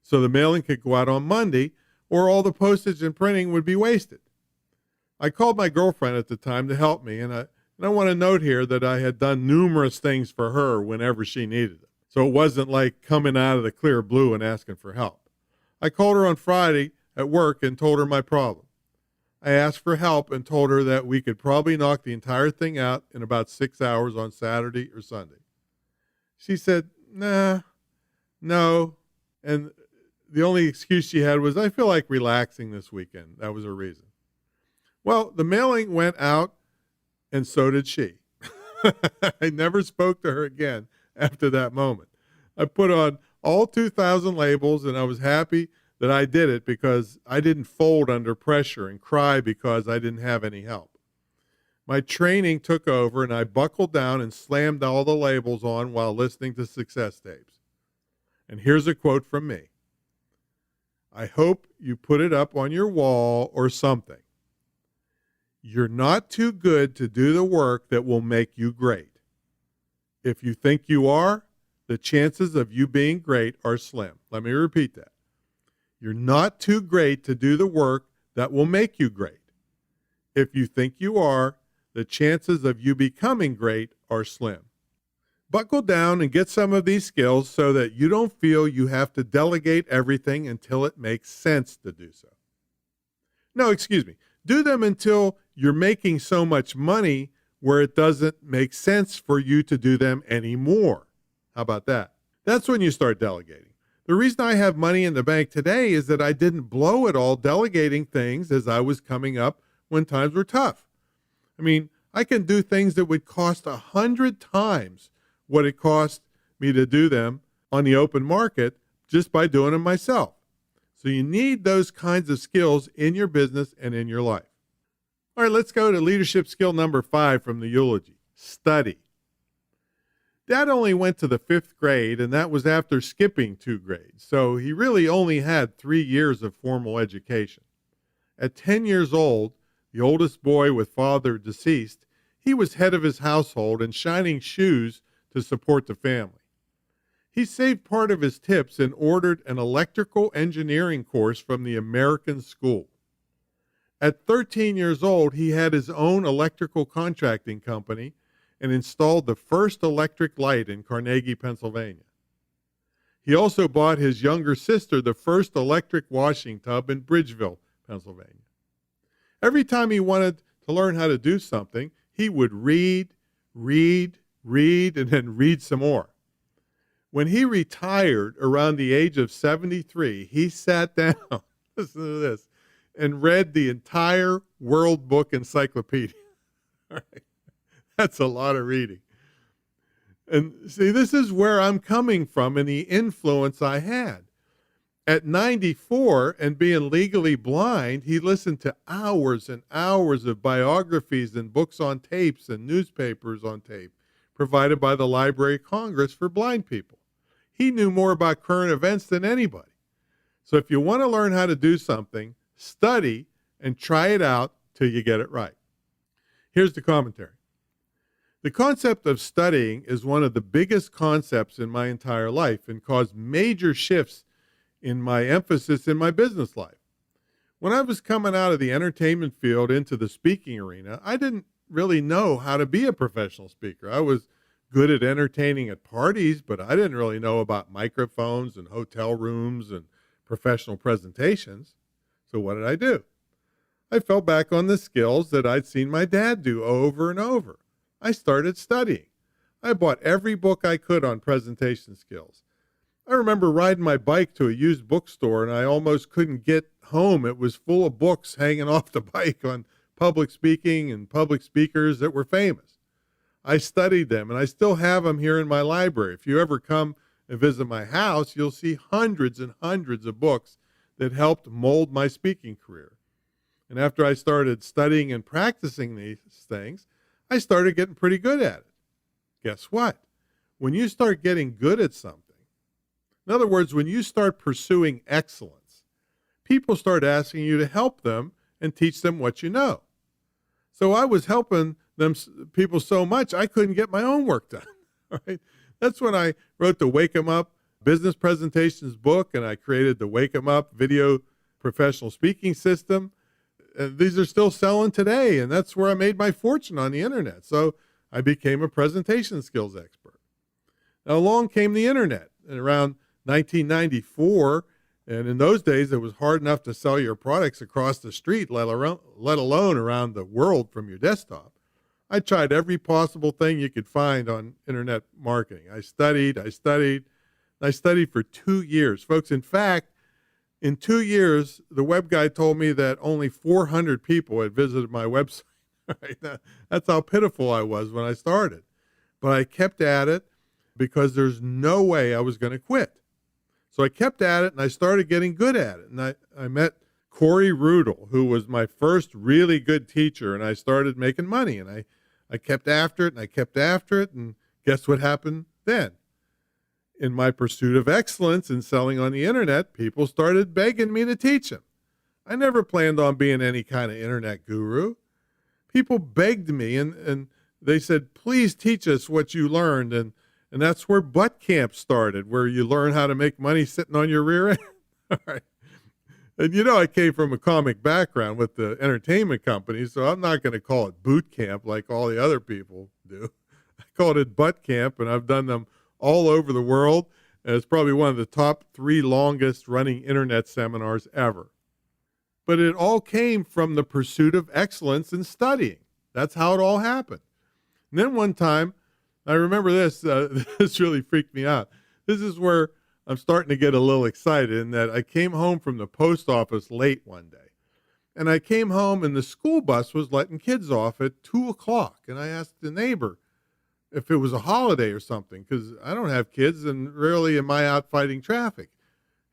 so the mailing could go out on Monday, or all the postage and printing would be wasted. I called my girlfriend at the time to help me, and I want to note here that I had done numerous things for her whenever she needed it. So it wasn't like coming out of the clear blue and asking for help. I called her on Friday at work and told her my problem. I asked for help and told her that we could probably knock the entire thing out in about 6 hours on Saturday or Sunday. She said, nah, no. And the only excuse she had was, I feel like relaxing this weekend. That was her reason. Well, the mailing went out, and so did she. I never spoke to her again after that moment. I put on all 2,000 labels, and I was happy that I did it because I didn't fold under pressure and cry because I didn't have any help. My training took over, and I buckled down and slammed all the labels on while listening to success tapes. And here's a quote from me. I hope you put it up on your wall or something. You're not too good to do the work that will make you great. If you think you are, the chances of you being great are slim. Let me repeat that. You're not too great to do the work that will make you great. If you think you are, the chances of you becoming great are slim. Buckle down and get some of these skills so that you don't feel you have to delegate everything until it makes sense to do so. No, excuse me. Do them until you're making so much money where it doesn't make sense for you to do them anymore. How about that? That's when you start delegating. The reason I have money in the bank today is that I didn't blow it all delegating things as I was coming up when times were tough. I mean, I can do things that would cost 100 times what it cost me to do them on the open market just by doing them myself. So you need those kinds of skills in your business and in your life. All right, let's go to leadership skill number 5 from the eulogy. Study. Dad only went to the 5th grade, and that was after skipping 2 grades. So he really only had 3 years of formal education. At 10 years old, the oldest boy with father deceased, he was head of his household and shining shoes to support the family. He saved part of his tips and ordered an electrical engineering course from the American School. At 13 years old, he had his own electrical contracting company and installed the first electric light in Carnegie, Pennsylvania. He also bought his younger sister the first electric washing tub in Bridgeville, Pennsylvania. Every time he wanted to learn how to do something, he would read, and then read some more. When he retired around the age of 73, he sat down, listen to this, and read the entire World Book Encyclopedia. All right. That's a lot of reading. And see, this is where I'm coming from and the influence I had. At 94 and being legally blind, he listened to hours and hours of biographies and books on tapes and newspapers on tape provided by the Library of Congress for blind people. He knew more about current events than anybody. So if you want to learn how to do something, study and try it out till you get it right. Here's the commentary. The concept of studying is one of the biggest concepts in my entire life and caused major shifts in my emphasis in my business life. When I was coming out of the entertainment field into the speaking arena, I didn't really know how to be a professional speaker. I was good at entertaining at parties, but I didn't really know about microphones and hotel rooms and professional presentations. So what did I do? I fell back on the skills that I'd seen my dad do over and over. I started studying. I bought every book I could on presentation skills. I remember riding my bike to a used bookstore and I almost couldn't get home. It was full of books hanging off the bike on public speaking and public speakers that were famous. I studied them and I still have them here in my library. If you ever come and visit my house, you'll see hundreds and hundreds of books that helped mold my speaking career. And after I started studying and practicing these things, I started getting pretty good at it. Guess what? When you start getting good at something, in other words, when you start pursuing excellence, people start asking you to help them and teach them what you know. So I was helping people so much, I couldn't get my own work done. Right? That's when I wrote the Wake 'em Up Business Presentations book, and I created the Wake 'em Up Video Professional Speaking System. These are still selling today, and that's where I made my fortune on the internet. So I became a presentation skills expert. Now along came the internet in around 1994, and in those days it was hard enough to sell your products across the street, let alone around the world from your desktop. I tried every possible thing you could find on internet marketing. I studied for 2 years. Folks, in fact, in 2 years, the web guy told me that only 400 people had visited my website. Right? That's how pitiful I was when I started. But I kept at it because there's no way I was going to quit. So I kept at it and I started getting good at it. And I met Corey Rudel, who was my first really good teacher, and I started making money. And I kept after it and I kept after it. And guess what happened then? In my pursuit of excellence in selling on the internet, people started begging me to teach them. I never planned on being any kind of internet guru. People begged me and they said, please teach us what you learned. And that's where Butt Camp started, where you learn how to make money sitting on your rear end. All right. And you know, I came from a comic background with the entertainment company, so I'm not going to call it boot camp like all the other people do. I called it Butt Camp, and I've done them all over the world. And it's probably one of the top 3 longest running internet seminars ever. But it all came from the pursuit of excellence in studying. That's how it all happened. And then one time, I remember this, this really freaked me out. This is where I'm starting to get a little excited, in that I came home from the post office late one day. And I came home and the school bus was letting kids off at 2:00. And I asked the neighbor if it was a holiday or something, because I don't have kids and rarely am I out fighting traffic.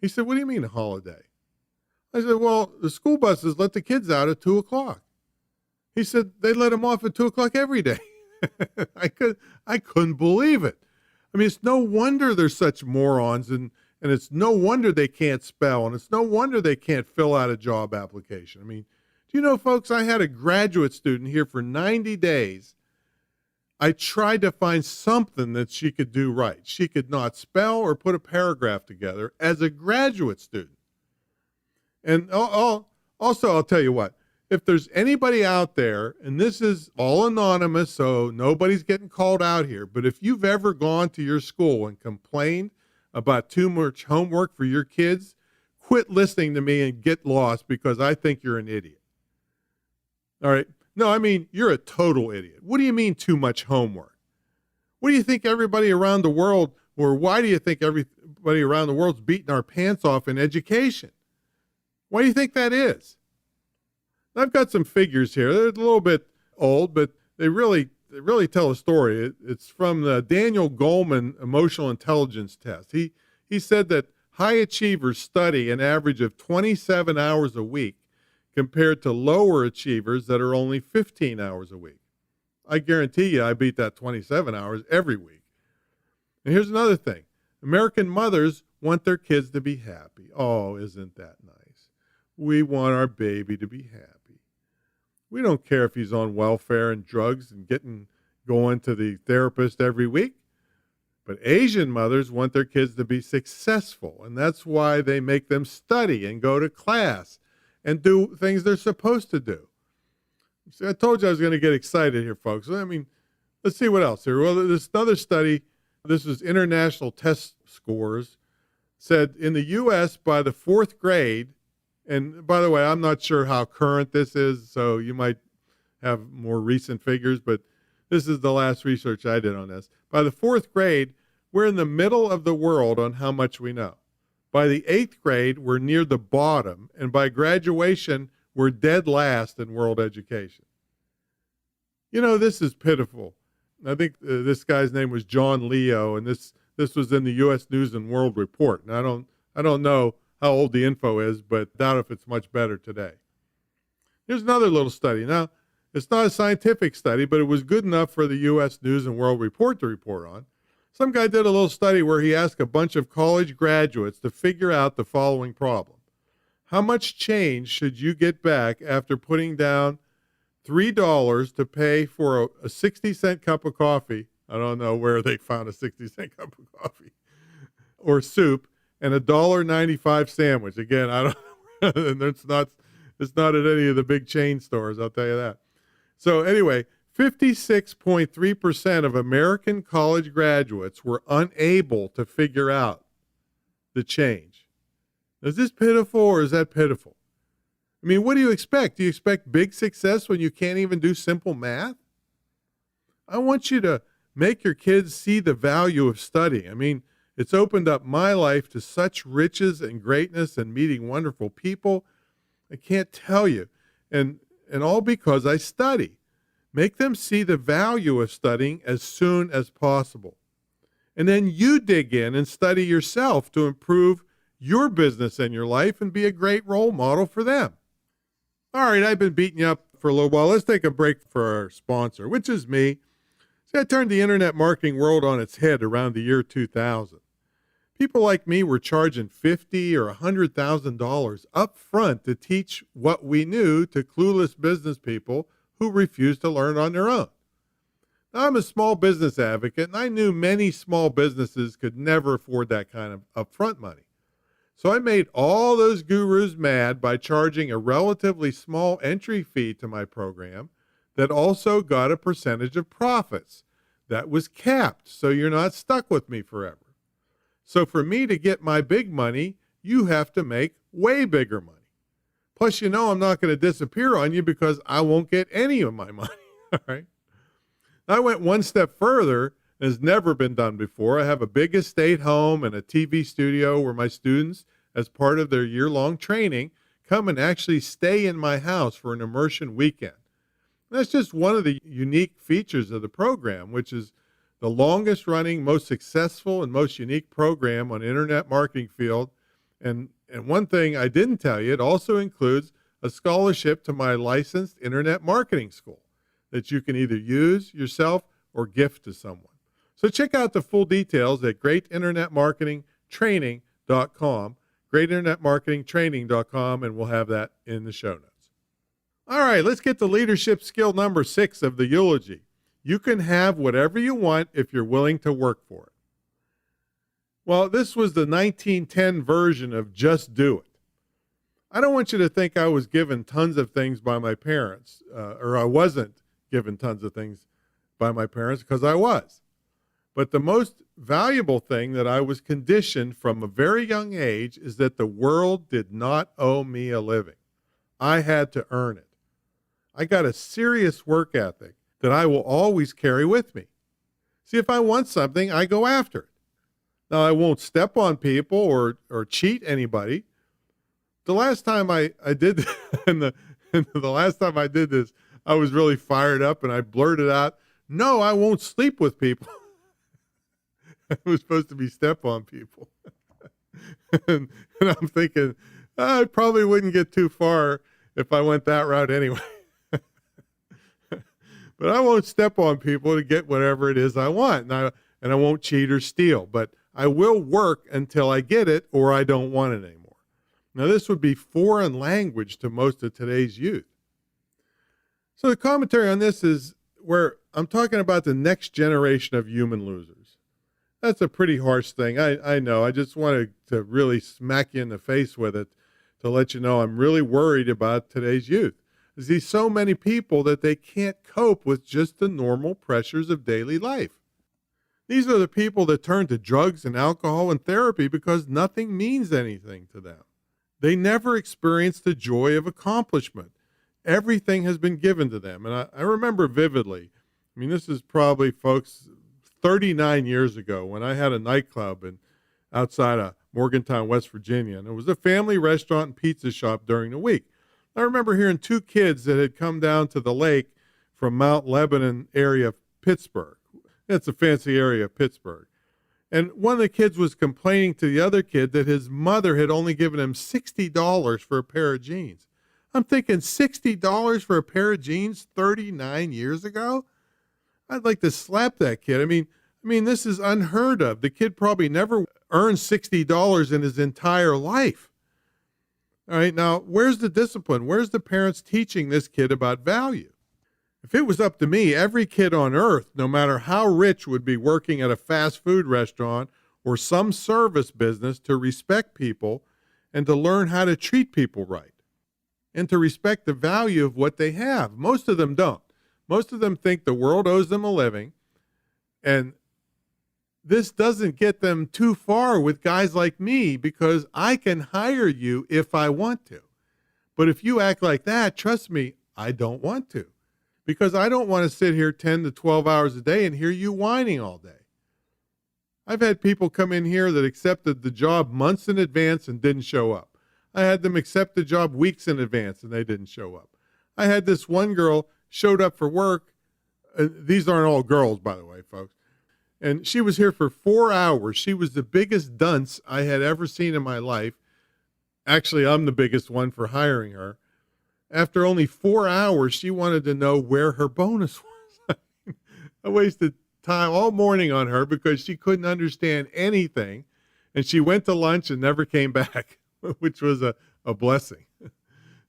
He said, what do you mean a holiday? I said, well, the school buses let the kids out at 2:00. He said, they let them off at 2:00 every day. I couldn't believe it. I mean, it's no wonder they're such morons, and it's no wonder they can't spell, and it's no wonder they can't fill out a job application. I mean, do you know, folks, I had a graduate student here for 90 days. I tried to find something that she could do right. She could not spell or put a paragraph together as a graduate student. And also, I'll tell you what, if there's anybody out there, and this is all anonymous, so nobody's getting called out here, but if you've ever gone to your school and complained about too much homework for your kids, quit listening to me and get lost, because I think you're an idiot. All right? No, I mean, you're a total idiot. What do you mean too much homework? What do you think everybody around the world, or why do you think everybody around the world's beating our pants off in education? Why do you think that is? I've got some figures here. They're a little bit old, but they really tell a story. It's from the Daniel Goleman Emotional Intelligence Test. He said that high achievers study an average of 27 hours a week compared to lower achievers that are only 15 hours a week. I guarantee you I beat that 27 hours every week. And here's another thing. American mothers want their kids to be happy. Oh, isn't that nice? We want our baby to be happy. We don't care if he's on welfare and drugs and going to the therapist every week. But Asian mothers want their kids to be successful, and that's why they make them study and go to class and do things they're supposed to do. See, I told you I was going to get excited here, folks. I mean, let's see what else here. Well, there's another study. This is international test scores. Said in the U.S. by the 4th grade, and by the way, I'm not sure how current this is, so you might have more recent figures, but This is the last research I did on this. By the fourth grade, we're in the middle of the world on how much we know. By the eighth grade, we're near the bottom. And by graduation, we're dead last in world education. You know, this is pitiful. I think this guy's name was John Leo, and this was in the U.S. News and World Report. And I don't know how old the info is, but doubt if it's much better today. Here's another little study. Now, it's not a scientific study, but it was good enough for the U.S. News and World Report to report on. Some guy did a little study where he asked a bunch of college graduates to figure out the following problem. How much change should you get back after putting down $3 to pay for a 60-cent cup of coffee? I don't know where they found a 60-cent cup of coffee. Or soup, and a $1.95 sandwich. Again, I don't and it's not at any of the big chain stores, I'll tell you that. So anyway, 56.3% of American college graduates were unable to figure out the change. Is this pitiful or is that pitiful? I mean, what do you expect? Do you expect big success when you can't even do simple math? I want you to make your kids see the value of studying. I mean, it's opened up my life to such riches and greatness and meeting wonderful people. I can't tell you. And all because I study. Make them see the value of studying as soon as possible. And then you dig in and study yourself to improve your business and your life and be a great role model for them. All right, I've been beating you up for a little while. Let's take a break for our sponsor, which is me. See, I turned the internet marketing world on its head around the year 2000. People like me were charging $50,000 or $100,000 up front to teach what we knew to clueless business people who refused to learn on their own. Now, I'm a small business advocate, and I knew many small businesses could never afford that kind of upfront money. So I made all those gurus mad by charging a relatively small entry fee to my program that also got a percentage of profits. That was capped, so you're not stuck with me forever. So for me to get my big money, you have to make way bigger money. Plus, you know I'm not going to disappear on you because I won't get any of my money. All right. I went one step further, and has never been done before. I have a big estate home and a TV studio where my students, as part of their year-long training, come and actually stay in my house for an immersion weekend. And that's just one of the unique features of the program, which is the longest running, most successful, and most unique program on the internet marketing field. And one thing I didn't tell you, it also includes a scholarship to my licensed internet marketing school that you can either use yourself or gift to someone. So check out the full details at greatinternetmarketingtraining.com, greatinternetmarketingtraining.com, and we'll have that in the show notes. All right, let's get to leadership skill number 6 of the eulogy. You can have whatever you want if you're willing to work for it. Well, this was the 1910 version of just do it. I don't want you to think I was given tons of things by my parents, or I wasn't given tons of things by my parents, because I was. But the most valuable thing that I was conditioned from a very young age is that the world did not owe me a living. I had to earn it. I got a serious work ethic that I will always carry with me. See, if I want something, I go after it. Now, I won't step on people or cheat anybody. The last time I did the last time I did this, I was really fired up and I blurted out, "No, I won't sleep with people." It was supposed to be step on people. and I'm thinking, I probably wouldn't get too far if I went that route anyway. But I won't step on people to get whatever it is I want. And I won't cheat or steal. But I will work until I get it or I don't want it anymore. Now, this would be foreign language to most of today's youth. So the commentary on this is where I'm talking about the next generation of human losers. That's a pretty harsh thing. I know. I just wanted to really smack you in the face with it to let you know I'm really worried about today's youth. I see so many people that they can't cope with just the normal pressures of daily life. These are the people that turn to drugs and alcohol and therapy because nothing means anything to them. They never experience the joy of accomplishment. Everything has been given to them. And I remember vividly I mean, this is probably, folks, 39 years ago when I had a nightclub outside of Morgantown, West Virginia, and it was a family restaurant and pizza shop during the week. I remember hearing two kids that had come down to the lake from Mount Lebanon area of Pittsburgh. That's a fancy area of Pittsburgh. And one of the kids was complaining to the other kid that his mother had only given him $60 for a pair of jeans. I'm thinking, $60 for a pair of jeans 39 years ago? I'd like to slap that kid. I mean, this is unheard of. The kid probably never earned $60 in his entire life. All right, now, where's the discipline? Where's the parents teaching this kid about value? If it was up to me, every kid on earth, no matter how rich, would be working at a fast food restaurant or some service business to respect people and to learn how to treat people right and to respect the value of what they have. Most of them don't. Most of them think the world owes them a living, and this doesn't get them too far with guys like me because I can hire you if I want to. But if you act like that, trust me, I don't want to, because I don't want to sit here 10 to 12 hours a day and hear you whining all day. I've had people come in here that accepted the job months in advance and didn't show up. I had them accept the job weeks in advance and they didn't show up. I had this one girl showed up for work. These aren't all girls, by the way, folks. And she was here for 4 hours. She was the biggest dunce I had ever seen in my life. Actually, I'm the biggest one for hiring her. After only 4 hours, she wanted to know where her bonus was. I wasted time all morning on her because she couldn't understand anything. And she went to lunch and never came back, which was a blessing.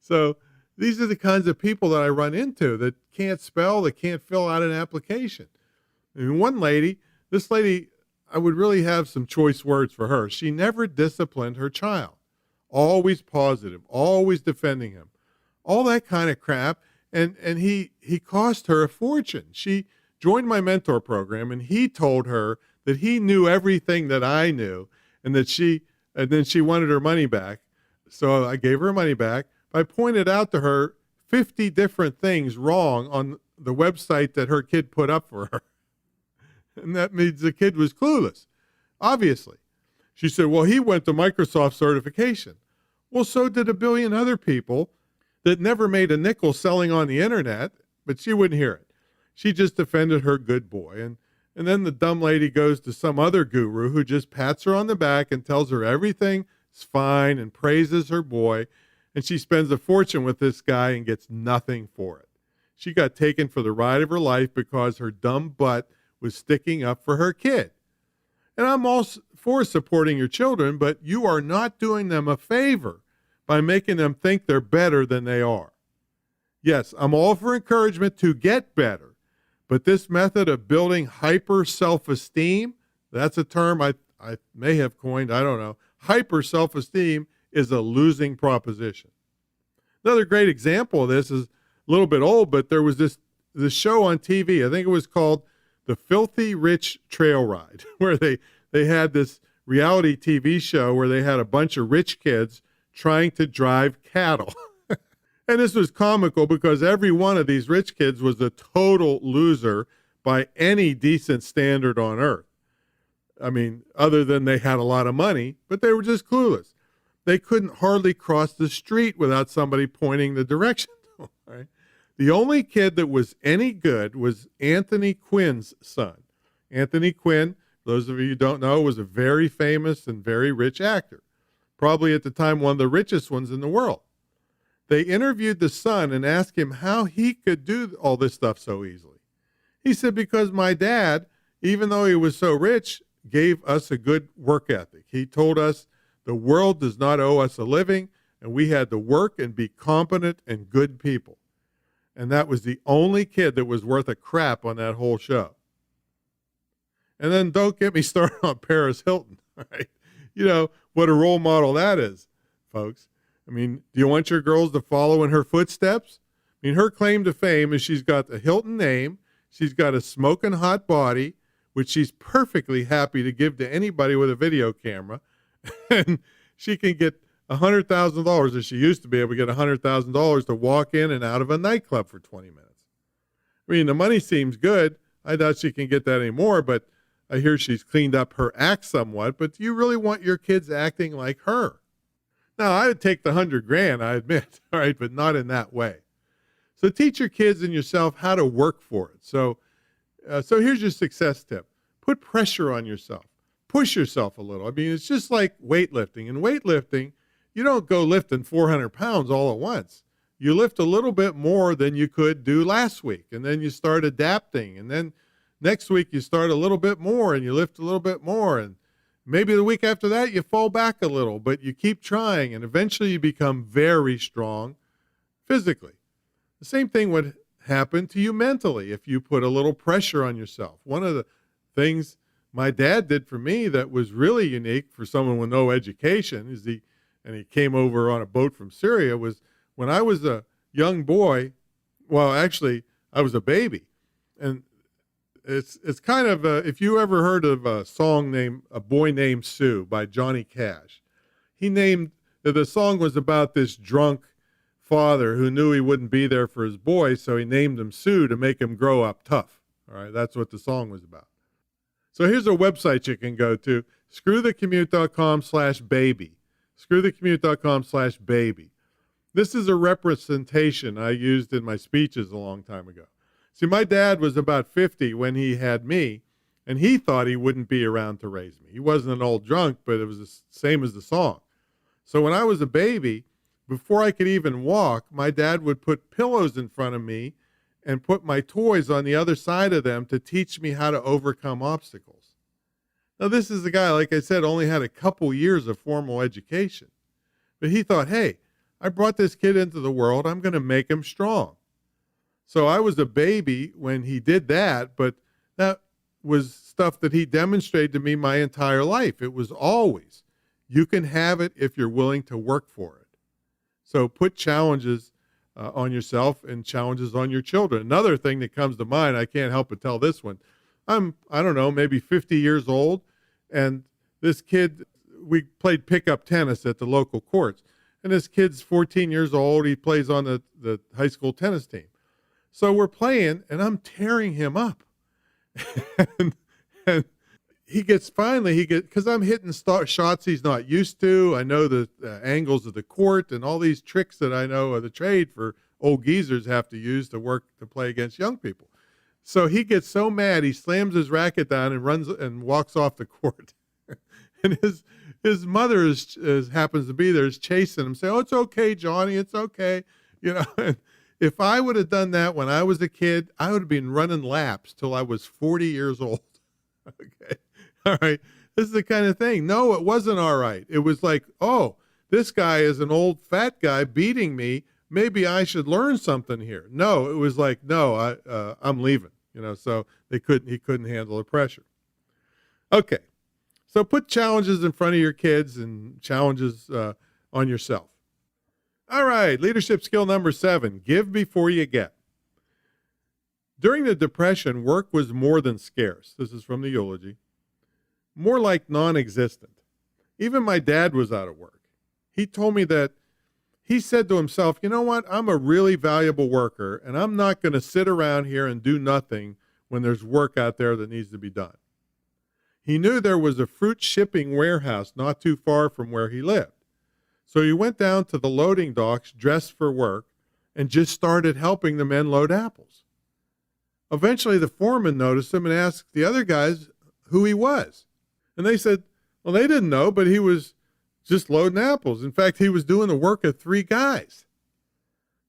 So these are the kinds of people that I run into that can't spell, that can't fill out an application. And one lady, this lady, I would really have some choice words for her. She never disciplined her child. Always positive, always defending him. All that kind of crap. And he cost her a fortune. She joined my mentor program and he told her that he knew everything that I knew and then she wanted her money back. So I gave her her money back. I pointed out to her 50 different things wrong on the website that her kid put up for her. And that means the kid was clueless, obviously. She said, well, he went to Microsoft certification. Well, so did a billion other people that never made a nickel selling on the internet, but she wouldn't hear it. She just defended her good boy. And then the dumb lady goes to some other guru who just pats her on the back and tells her everything is fine and praises her boy. And she spends a fortune with this guy and gets nothing for it. She got taken for the ride of her life because her dumb butt was sticking up for her kid. And I'm all for supporting your children, but you are not doing them a favor by making them think they're better than they are. Yes, I'm all for encouragement to get better, but this method of building hyper self-esteem, that's a term I may have coined, I don't know. Hyper self-esteem is a losing proposition. Another great example of this is a little bit old, but there was this show on TV. I think it was called The Filthy Rich Trail Ride, where they had this reality TV show where they had a bunch of rich kids trying to drive cattle. And this was comical because every one of these rich kids was a total loser by any decent standard on earth. I mean, other than they had a lot of money, but they were just clueless. They couldn't hardly cross the street without somebody pointing the direction. Right? The only kid that was any good was Anthony Quinn's son. Anthony Quinn, for those of you who don't know, was a very famous and very rich actor. Probably at the time one of the richest ones in the world. They interviewed the son and asked him how he could do all this stuff so easily. He said, because my dad, even though he was so rich, gave us a good work ethic. He told us the world does not owe us a living, and we had to work and be competent and good people. And that was the only kid that was worth a crap on that whole show. And then don't get me started on Paris Hilton, right? You know, what a role model that is, folks. I mean, do you want your girls to follow in her footsteps? I mean, her claim to fame is she's got the Hilton name, she's got a smoking hot body, which she's perfectly happy to give to anybody with a video camera, and she can get $100,000, as she used to be able to get $100,000 to walk in and out of a nightclub for 20 minutes. I mean, the money seems good. I doubt she can get that anymore, but I hear she's cleaned up her act somewhat. But do you really want your kids acting like her? Now, I would take the 100 grand, I admit, all right, but not in that way. So teach your kids and yourself how to work for it. So here's your success tip. Put pressure on yourself. Push yourself a little. I mean, it's just like weightlifting. In weightlifting, you don't go lifting 400 pounds all at once. You lift a little bit more than you could do last week, and then you start adapting. And then next week, you start a little bit more, and you lift a little bit more. And maybe the week after that, you fall back a little, but you keep trying, and eventually you become very strong physically. The same thing would happen to you mentally if you put a little pressure on yourself. One of the things my dad did for me that was really unique for someone with no education and he came over on a boat from Syria, was when I was a young boy. Well, actually, I was a baby, and it's kind of if you ever heard of a song named "A Boy Named Sue" by Johnny Cash. The song was about this drunk father who knew he wouldn't be there for his boy, so he named him Sue to make him grow up tough. All right, that's what the song was about. So here's a website you can go to, screwthecommute.com/baby. Screwthecommute.com/baby. This is a representation I used in my speeches a long time ago. See, my dad was about 50 when he had me, and he thought he wouldn't be around to raise me. He wasn't an old drunk, but it was the same as the song. So when I was a baby, before I could even walk, my dad would put pillows in front of me and put my toys on the other side of them to teach me how to overcome obstacles. Now, this is a guy, like I said, only had a couple years of formal education. But he thought, hey, I brought this kid into the world. I'm going to make him strong. So I was a baby when he did that, but that was stuff that he demonstrated to me my entire life. It was always, you can have it if you're willing to work for it. So put challenges on yourself and challenges on your children. Another thing that comes to mind, I can't help but tell this one. I don't know, maybe 50 years old, and this kid, we played pickup tennis at the local courts, and this kid's 14 years old. He plays on the high school tennis team. So we're playing, and I'm tearing him up. and because I'm hitting shots he's not used to. I know the angles of the court and all these tricks that I know of the trade for old geezers have to use to play against young people. So he gets so mad, he slams his racket down and runs and walks off the court. And his mother happens to be there, is chasing him, saying, "Oh, it's okay, Johnny, it's okay." And if I would have done that when I was a kid, I would have been running laps till I was 40 years old. Okay. All right. This is the kind of thing. No, it wasn't all right. It was like, oh, this guy is an old fat guy beating me. Maybe I should learn something here. No, it was like, no, I'm leaving. So he couldn't handle the pressure. Okay. So put challenges in front of your kids and challenges on yourself. All right. Leadership skill number 7, give before you get. During the Depression, work was more than scarce. This is from the eulogy. More like non-existent. Even my dad was out of work. He told me that he said to himself, you know what? I'm a really valuable worker, and I'm not going to sit around here and do nothing when there's work out there that needs to be done. He knew there was a fruit shipping warehouse not too far from where he lived. So he went down to the loading docks dressed for work and just started helping the men load apples. Eventually, the foreman noticed him and asked the other guys who he was. And they said, well, they didn't know, but he was just loading apples. In fact, he was doing the work of 3 guys.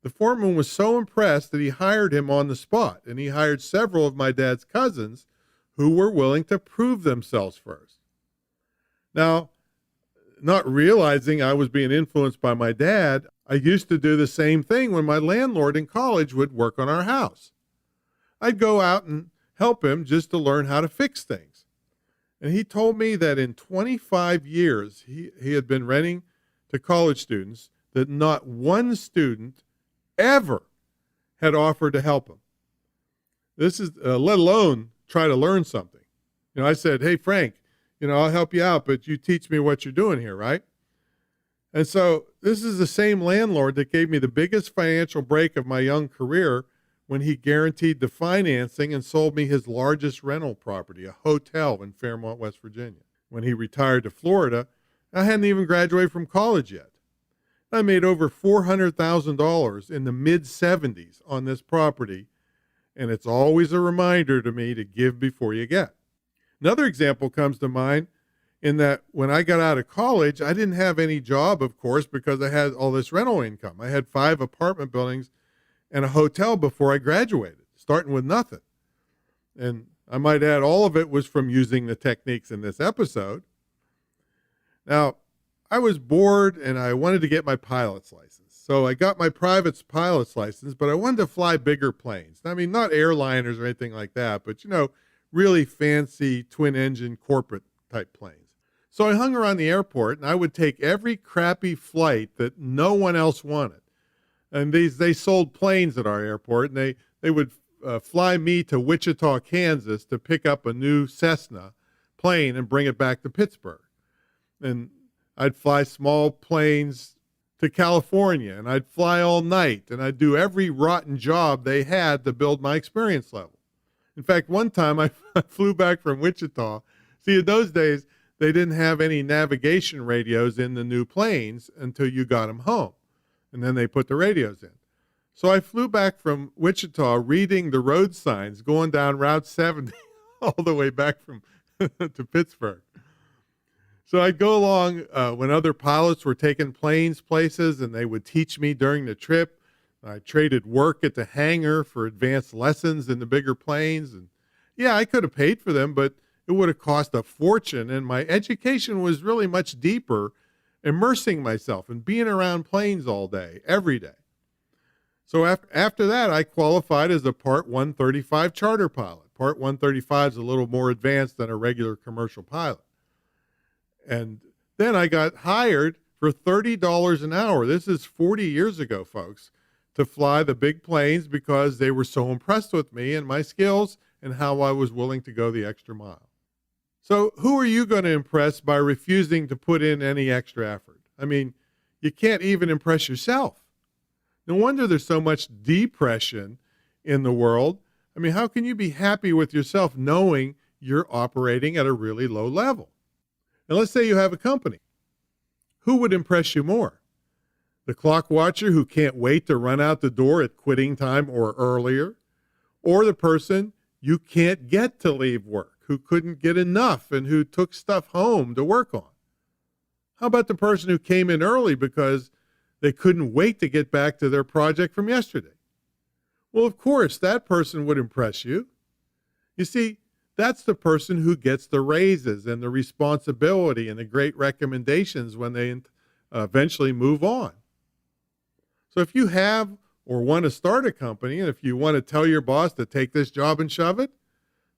The foreman was so impressed that he hired him on the spot, and he hired several of my dad's cousins who were willing to prove themselves first. Now, not realizing I was being influenced by my dad, I used to do the same thing when my landlord in college would work on our house. I'd go out and help him just to learn how to fix things. And he told me that in 25 years, he had been renting to college students, that not one student ever had offered to help him. This is, let alone try to learn something. I said, hey, Frank, I'll help you out, but you teach me what you're doing here, right? And so this is the same landlord that gave me the biggest financial break of my young career when he guaranteed the financing and sold me his largest rental property, a hotel in Fairmont, West Virginia. When he retired to Florida, I hadn't even graduated from college yet. I made over $400,000 in the mid-'70s on this property, and it's always a reminder to me to give before you get. Another example comes to mind in that when I got out of college, I didn't have any job, of course, because I had all this rental income. I had 5 apartment buildings and a hotel before I graduated, starting with nothing. And I might add, all of it was from using the techniques in this episode. Now, I was bored and I wanted to get my pilot's license. So I got my private pilot's license, but I wanted to fly bigger planes. I mean, not airliners or anything like that, but, really fancy twin engine corporate type planes. So I hung around the airport and I would take every crappy flight that no one else wanted. And they sold planes at our airport, and they would fly me to Wichita, Kansas to pick up a new Cessna plane and bring it back to Pittsburgh. And I'd fly small planes to California, and I'd fly all night, and I'd do every rotten job they had to build my experience level. In fact, one time I flew back from Wichita. See, in those days, they didn't have any navigation radios in the new planes until you got them home, and then they put the radios in. So I flew back from Wichita reading the road signs going down Route 70 all the way back from to Pittsburgh. So I'd go along when other pilots were taking planes places, and they would teach me during the trip. I traded work at the hangar for advanced lessons in the bigger planes. And yeah, I could have paid for them, but it would have cost a fortune. And my education was really much deeper, immersing myself and being around planes all day, every day. So after that, I qualified as a Part 135 charter pilot. Part 135 is a little more advanced than a regular commercial pilot. And then I got hired for $30 an hour. This is 40 years ago, folks, to fly the big planes because they were so impressed with me and my skills and how I was willing to go the extra mile. So who are you going to impress by refusing to put in any extra effort? I mean, you can't even impress yourself. No wonder there's so much depression in the world. I mean, how can you be happy with yourself knowing you're operating at a really low level? And let's say you have a company. Who would impress you more? The clock watcher who can't wait to run out the door at quitting time or earlier? Or the person you can't get to leave work, who couldn't get enough and who took stuff home to work on? How about the person who came in early because they couldn't wait to get back to their project from yesterday? Well, of course, that person would impress you. You see, that's the person who gets the raises and the responsibility and the great recommendations when they eventually move on. So if you have or want to start a company, and if you want to tell your boss to take this job and shove it,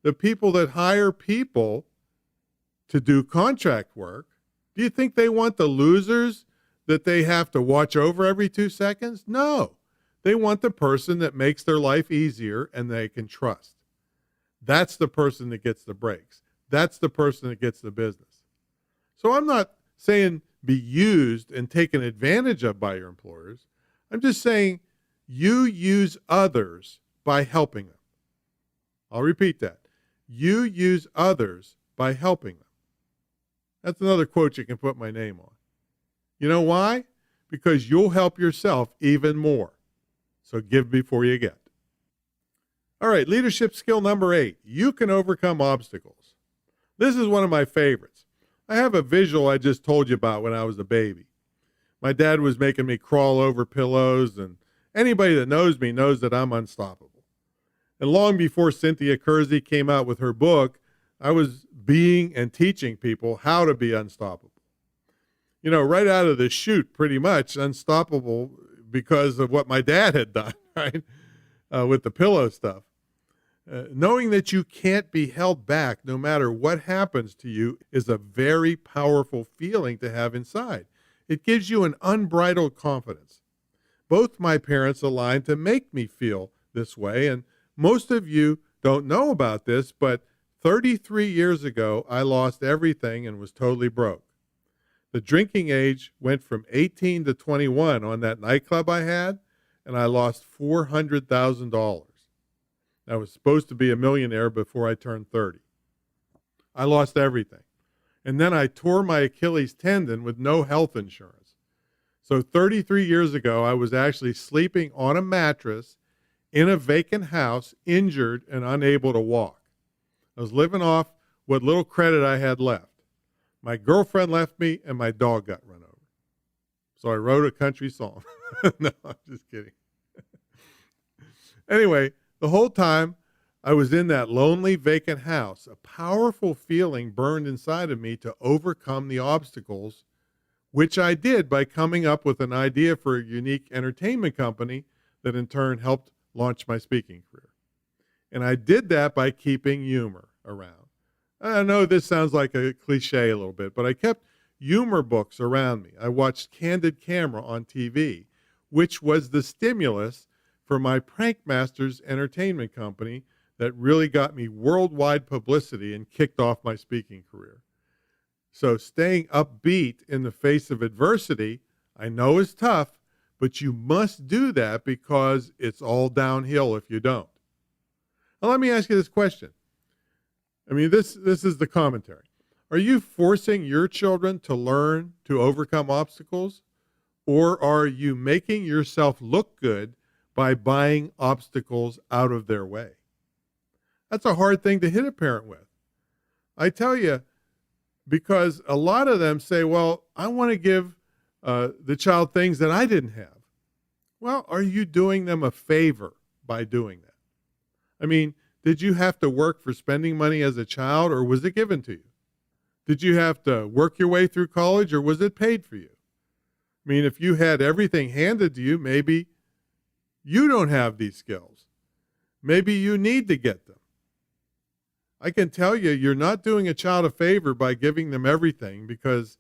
the people that hire people to do contract work, do you think they want the losers that they have to watch over every 2 seconds? No. They want the person that makes their life easier and they can trust. That's the person that gets the breaks. That's the person that gets the business. So I'm not saying be used and taken advantage of by your employers. I'm just saying you use others by helping them. I'll repeat that. You use others by helping them. That's another quote you can put my name on. You know why? Because you'll help yourself even more. So give before you get. All right, leadership skill number 8. You can overcome obstacles. This is one of my favorites. I have a visual I just told you about when I was a baby. My dad was making me crawl over pillows, and anybody that knows me knows that I'm unstoppable. And long before Cynthia Kersey came out with her book, I was being and teaching people how to be unstoppable. Right out of the chute, pretty much unstoppable because of what my dad had done, right, with the pillow stuff. Knowing that you can't be held back no matter what happens to you is a very powerful feeling to have inside. It gives you an unbridled confidence. Both my parents aligned to make me feel this way, and most of you don't know about this, but 33 years ago, I lost everything and was totally broke. The drinking age went from 18 to 21 on that nightclub I had, and I lost $400,000. I was supposed to be a millionaire before I turned 30. I lost everything. And then I tore my Achilles tendon with no health insurance. So 33 years ago, I was actually sleeping on a mattress in a vacant house, injured and unable to walk. I was living off what little credit I had left. My girlfriend left me and my dog got run over. So I wrote a country song. No, I'm just kidding. Anyway, the whole time I was in that lonely, vacant house, a powerful feeling burned inside of me to overcome the obstacles, which I did by coming up with an idea for a unique entertainment company that in turn helped launch my speaking career. And I did that by keeping humor around. I know this sounds like a cliche a little bit, but I kept humor books around me. I watched Candid Camera on TV, which was the stimulus for my Prank Masters entertainment company that really got me worldwide publicity and kicked off my speaking career. So staying upbeat in the face of adversity, I know is tough, but you must do that because it's all downhill if you don't. Now, let me ask you this question. I mean, this is the commentary. Are you forcing your children to learn to overcome obstacles, or are you making yourself look good by buying obstacles out of their way? That's a hard thing to hit a parent with. I tell you, because a lot of them say, well, I want to give the child things that I didn't have. Well, are you doing them a favor by doing that? I mean, did you have to work for spending money as a child, or was it given to you? Did you have to work your way through college, or was it paid for you? I mean, if you had everything handed to you, maybe you don't have these skills. Maybe you need to get them. I can tell you, you're not doing a child a favor by giving them everything, because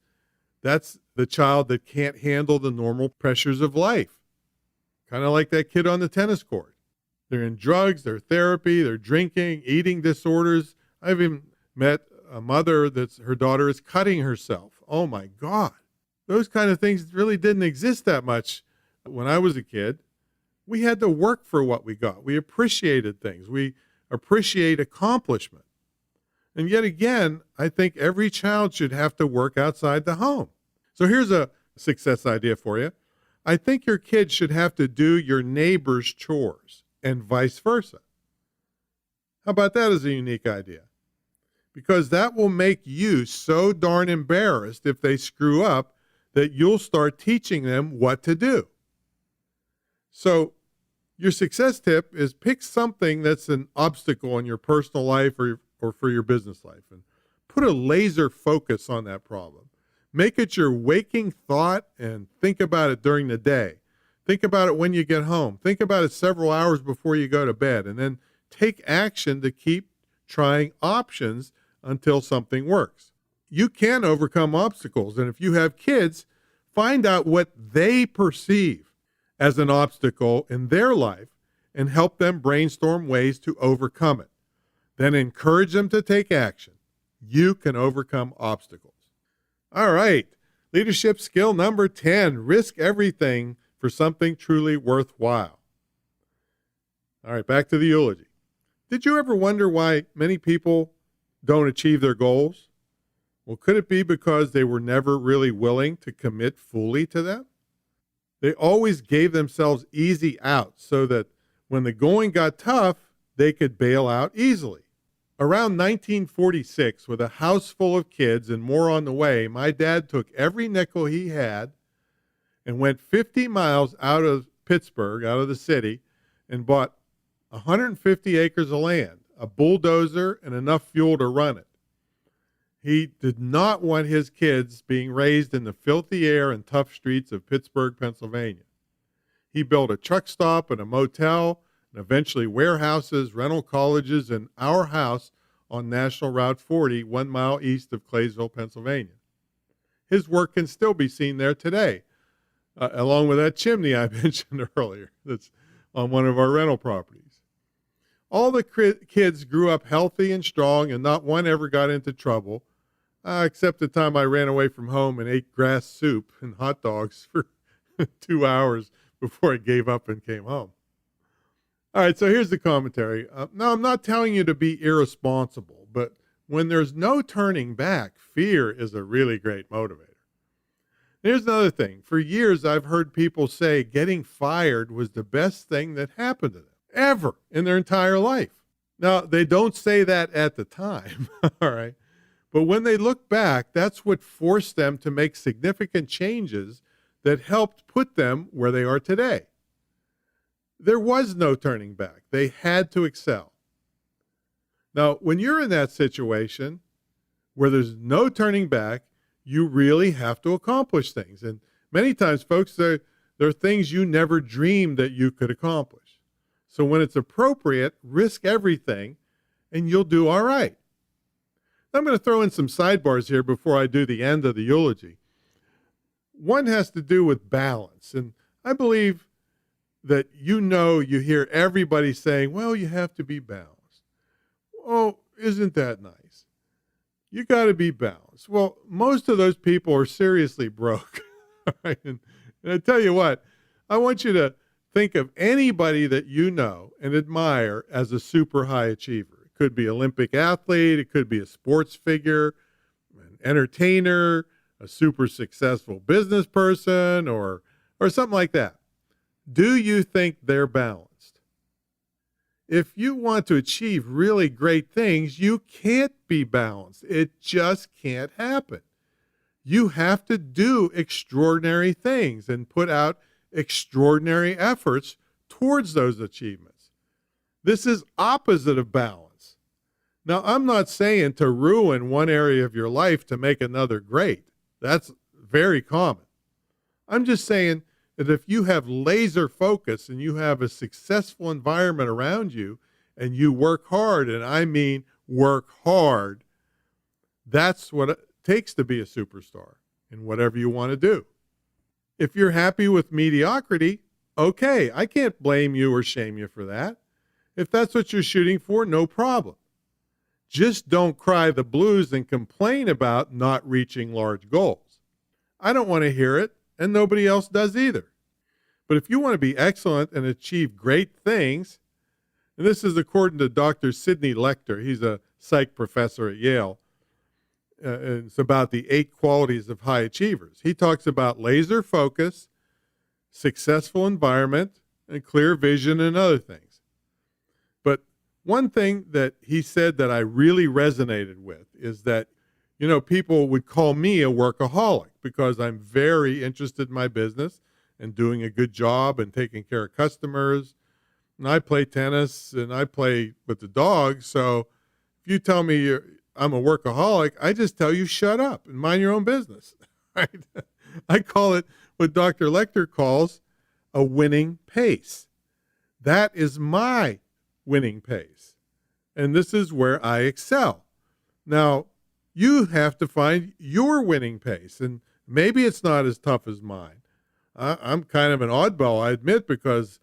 that's the child that can't handle the normal pressures of life. Kind of like that kid on the tennis court. They're in drugs, they're therapy, they're drinking, eating disorders. I've even met a mother that's her daughter is cutting herself. Oh my God. Those kind of things really didn't exist that much when I was a kid. We had to work for what we got. We appreciated things. We appreciate accomplishment. And yet again, I think every child should have to work outside the home. So here's a success idea for you. I think your kids should have to do your neighbor's chores and vice versa. How about that as a unique idea? Because that will make you so darn embarrassed if they screw up that you'll start teaching them what to do. So your success tip is pick something that's an obstacle in your personal life or for your business life, and put a laser focus on that problem. Make it your waking thought and think about it during the day. Think about it when you get home. Think about it several hours before you go to bed, and then take action to keep trying options until something works. You can overcome obstacles, and if you have kids, find out what they perceive as an obstacle in their life and help them brainstorm ways to overcome it. Then encourage them to take action. You can overcome obstacles. All right, leadership skill number 10, risk everything for something truly worthwhile. All right, back to the eulogy. Did you ever wonder why many people don't achieve their goals? Well, could it be because they were never really willing to commit fully to them? They always gave themselves easy outs so that when the going got tough, they could bail out easily. Around 1946, with a house full of kids and more on the way, my dad took every nickel he had and went 50 miles out of Pittsburgh, out of the city, and bought 150 acres of land, a bulldozer, and enough fuel to run it. He did not want his kids being raised in the filthy air and tough streets of Pittsburgh, Pennsylvania. He built a truck stop and a motel, and eventually warehouses, rental colleges, and our house on National Route 40, 1 mile east of Claysville, Pennsylvania. His work can still be seen there today, along with that chimney I mentioned earlier that's on one of our rental properties. All the kids grew up healthy and strong, and not one ever got into trouble, except the time I ran away from home and ate grass soup and hot dogs for 2 hours before I gave up and came home. All right, so here's the commentary. Now, I'm not telling you to be irresponsible, but when there's no turning back, fear is a really great motivator. Here's another thing. For years, I've heard people say getting fired was the best thing that happened to them ever in their entire life. Now, they don't say that at the time, all right? But when they look back, that's what forced them to make significant changes that helped put them where they are today. There was no turning back. They had to excel. Now, when you're in that situation where there's no turning back, you really have to accomplish things. And many times, folks, there are things you never dreamed that you could accomplish. So when it's appropriate, risk everything and you'll do all right. I'm going to throw in some sidebars here before I do the end of the eulogy. One has to do with balance. And I believe that you hear everybody saying, well, you have to be balanced. Oh, isn't that nice? You got to be balanced. Well, most of those people are seriously broke. Right? And I tell you what, I want you to think of anybody that you know and admire as a super high achiever. It could be Olympic athlete, it could be a sports figure, an entertainer, a super successful business person, or something like that. Do you think they're balanced? If you want to achieve really great things, you can't be balanced. It just can't happen. You have to do extraordinary things and put out extraordinary efforts towards those achievements. This is opposite of balance. Now, I'm not saying to ruin one area of your life to make another great. That's very common. I'm just saying that if you have laser focus and you have a successful environment around you and you work hard, and I mean work hard, that's what it takes to be a superstar in whatever you want to do. If you're happy with mediocrity, okay, I can't blame you or shame you for that. If that's what you're shooting for, no problem. Just don't cry the blues and complain about not reaching large goals. I don't want to hear it, and nobody else does either. But if you want to be excellent and achieve great things, and this is according to Dr. Sidney Lecter, he's a psych professor at Yale, and it's about the 8 qualities of high achievers. He talks about laser focus, successful environment, and clear vision and other things. But one thing that he said that I really resonated with is that, people would call me a workaholic because I'm very interested in my business and doing a good job and taking care of customers. And I play tennis and I play with the dogs. So if you tell me I'm a workaholic, I just tell you, shut up and mind your own business. Right? I call it what Dr. Lecter calls a winning pace. That is my winning pace. And this is where I excel. Now, you have to find your winning pace. And maybe it's not as tough as mine. I'm kind of an oddball, I admit, because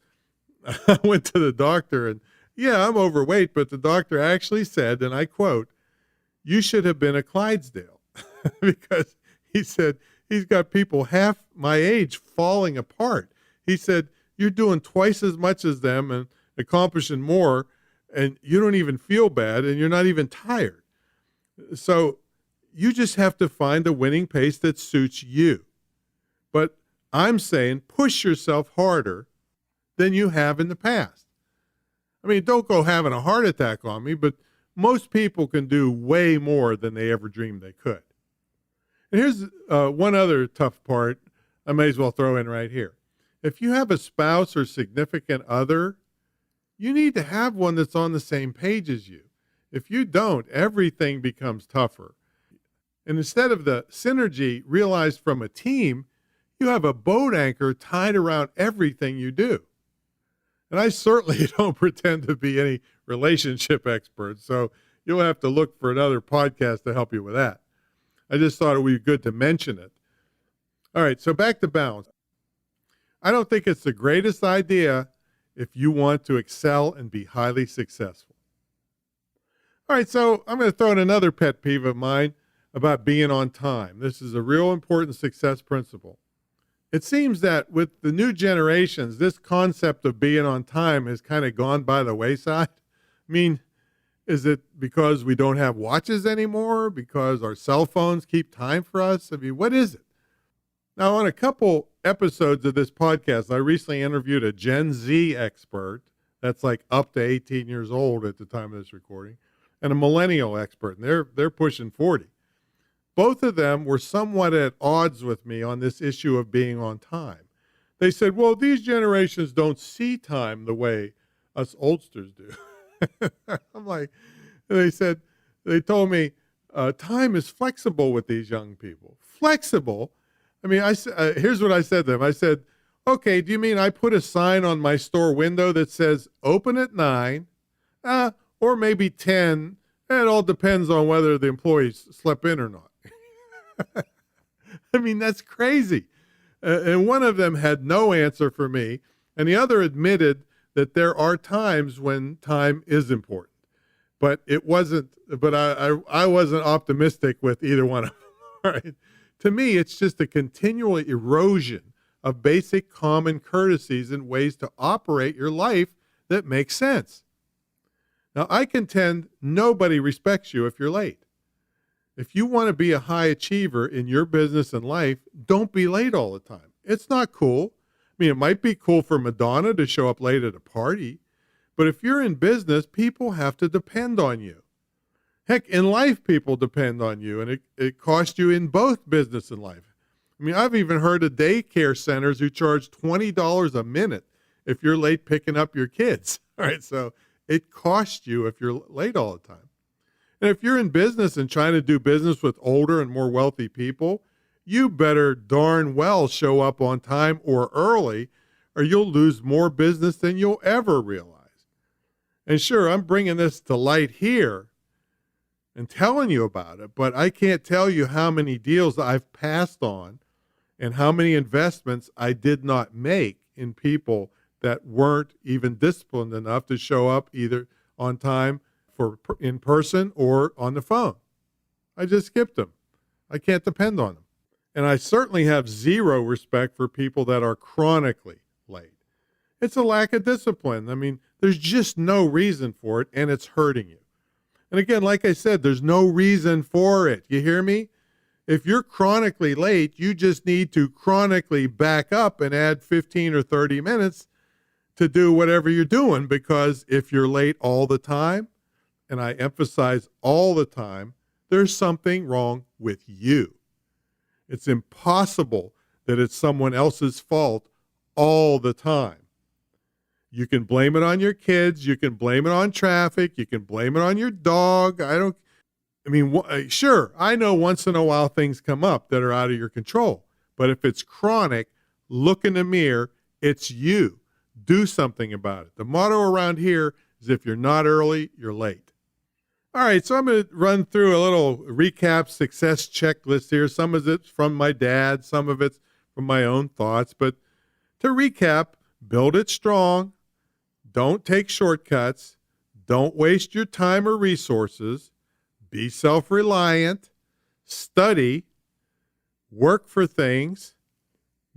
I went to the doctor and, yeah, I'm overweight, but the doctor actually said, and I quote, "You should have been a Clydesdale," because he said he's got people half my age falling apart. He said, you're doing twice as much as them and accomplishing more, and you don't even feel bad, and you're not even tired. So you just have to find a winning pace that suits you. But I'm saying push yourself harder than you have in the past. I mean, don't go having a heart attack on me, but most people can do way more than they ever dreamed they could. And here's one other tough part I may as well throw in right here. If you have a spouse or significant other, you need to have one that's on the same page as you. If you don't, everything becomes tougher. And instead of the synergy realized from a team, you have a boat anchor tied around everything you do. And I certainly don't pretend to be any relationship expert, so you'll have to look for another podcast to help you with that. I just thought it would be good to mention it. All right, so back to balance. I don't think it's the greatest idea if you want to excel and be highly successful. All right, so I'm going to throw in another pet peeve of mine about being on time. This is a real important success principle. It seems that with the new generations, this concept of being on time has kind of gone by the wayside. I mean, is it because we don't have watches anymore? Because our cell phones keep time for us? I mean, what is it? Now, on a couple episodes of this podcast, I recently interviewed a Gen Z expert that's like up to 18 years old at the time of this recording, and a millennial expert, and they're pushing 40. Both of them were somewhat at odds with me on this issue of being on time. They said, well, these generations don't see time the way us oldsters do. I'm like, they told me, time is flexible with these young people. Flexible? I mean, here's what I said to them. I said, okay, do you mean I put a sign on my store window that says open at 9, or maybe 10? It all depends on whether the employees slept in or not. I mean, that's crazy. And one of them had no answer for me, and the other admitted that there are times when time is important. But it wasn't, but I wasn't optimistic with either one of them. All right. To me, it's just a continual erosion of basic common courtesies and ways to operate your life that make sense. Now, I contend nobody respects you if you're late. If you want to be a high achiever in your business and life, don't be late all the time. It's not cool. I mean, it might be cool for Madonna to show up late at a party, but if you're in business, people have to depend on you. Heck, in life, people depend on you, and it costs you in both business and life. I mean, I've even heard of daycare centers who charge $20 a minute if you're late picking up your kids. All right, so it costs you if you're late all the time. And if you're in business and trying to do business with older and more wealthy people, you better darn well show up on time or early, or you'll lose more business than you'll ever realize. And sure, I'm bringing this to light here and telling you about it, but I can't tell you how many deals I've passed on and how many investments I did not make in people that weren't even disciplined enough to show up either on time for in person or on the phone. I just skipped them. I can't depend on them. And I certainly have zero respect for people that are chronically late. It's a lack of discipline. I mean, there's just no reason for it, and it's hurting you. And again, like I said, there's no reason for it. You hear me? If you're chronically late, you just need to chronically back up and add 15 or 30 minutes to do whatever you're doing, because if you're late all the time, and I emphasize all the time, there's something wrong with you. It's impossible that it's someone else's fault all the time. You can blame it on your kids. You can blame it on traffic. You can blame it on your dog. Sure, I know once in a while things come up that are out of your control. But if it's chronic, look in the mirror. It's you. Do something about it. The motto around here is if you're not early, you're late. All right, so I'm going to run through a little recap success checklist here. Some of it's from my dad, some of it's from my own thoughts. But to recap, build it strong. Don't take shortcuts. Don't waste your time or resources. Be self-reliant. Study. Work for things.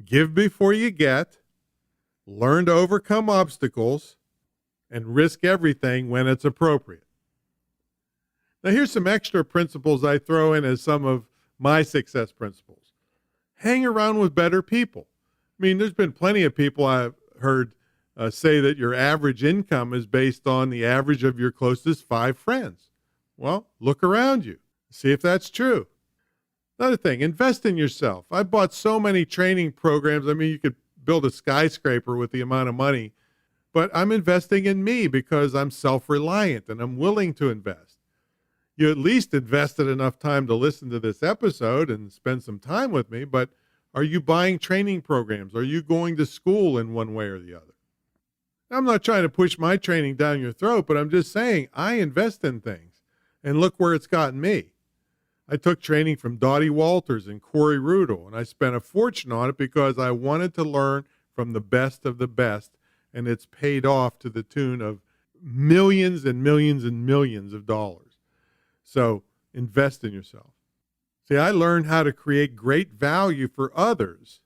Give before you get. Learn to overcome obstacles. And risk everything when it's appropriate. Now, here's some extra principles I throw in as some of my success principles. Hang around with better people. I mean, there's been plenty of people I've heard say that your average income is based on the average of your closest 5 friends. Well, look around you. See if that's true. Another thing, invest in yourself. I bought so many training programs. I mean, you could build a skyscraper with the amount of money, but I'm investing in me because I'm self-reliant and I'm willing to invest. You at least invested enough time to listen to this episode and spend some time with me, but are you buying training programs? Are you going to school in one way or the other? I'm not trying to push my training down your throat, but I'm just saying I invest in things, and look where it's gotten me. I took training from Dottie Walters and Corey Rudel, and I spent a fortune on it because I wanted to learn from the best of the best, and it's paid off to the tune of millions and millions and millions of dollars. So invest in yourself. See, I learned how to create great value for others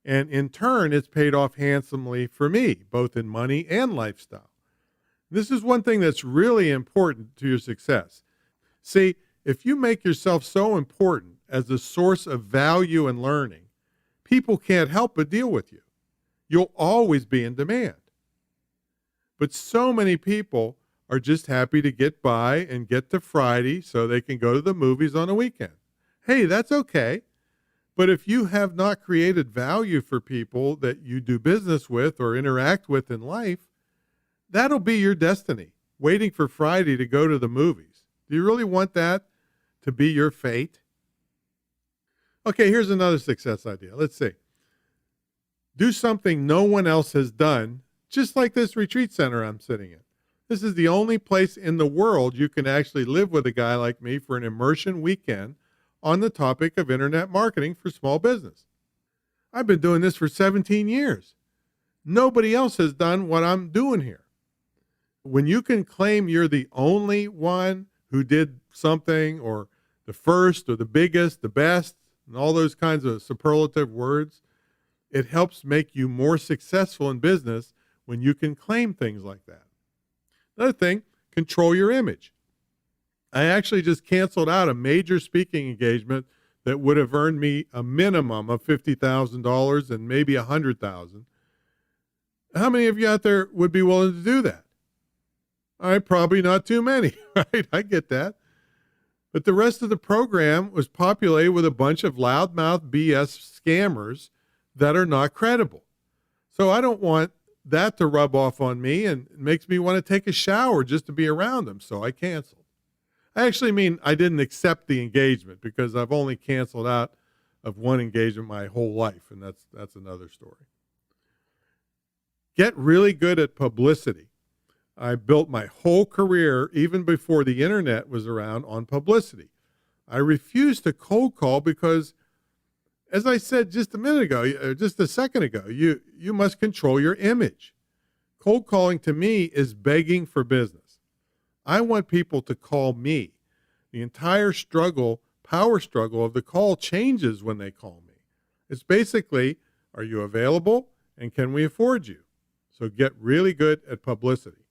And in turn, it's paid off handsomely for me, both in money and lifestyle. This is one thing that's really important to your success. See, if you make yourself so important as a source of value and learning, people can't help but deal with you. You'll always be in demand. But so many people are just happy to get by and get to Friday so they can go to the movies on a weekend. Hey, that's okay. But if you have not created value for people that you do business with or interact with in life, that'll be your destiny, waiting for Friday to go to the movies. Do you really want that to be your fate? Okay, here's another success idea. Let's see. Do something no one else has done, just like this retreat center I'm sitting in. This is the only place in the world you can actually live with a guy like me for an immersion weekend on the topic of internet marketing for small business. I've been doing this for 17 years. Nobody else has done what I'm doing here. When you can claim you're the only one who did something, or the first, or the biggest, the best, and all those kinds of superlative words, it helps make you more successful in business when you can claim things like that. Another thing, control your image. I actually just canceled out a major speaking engagement that would have earned me a minimum of $50,000 and maybe $100,000. How many of you out there would be willing to do that? All right, probably not too many, right? I get that. But the rest of the program was populated with a bunch of loudmouth BS scammers that are not credible. So I don't want that to rub off on me, and it makes me want to take a shower just to be around them. So I canceled. I actually mean I didn't accept the engagement, because I've only canceled out of one engagement my whole life, and that's another story. Get really good at publicity. I built my whole career, even before the internet was around, on publicity. I refused to cold call because, as I said just a second ago, you must control your image. Cold calling to me is begging for business. I want people to call me. The entire power struggle of the call changes when they call me. It's basically, are you available and can we afford you? So get really good at publicity.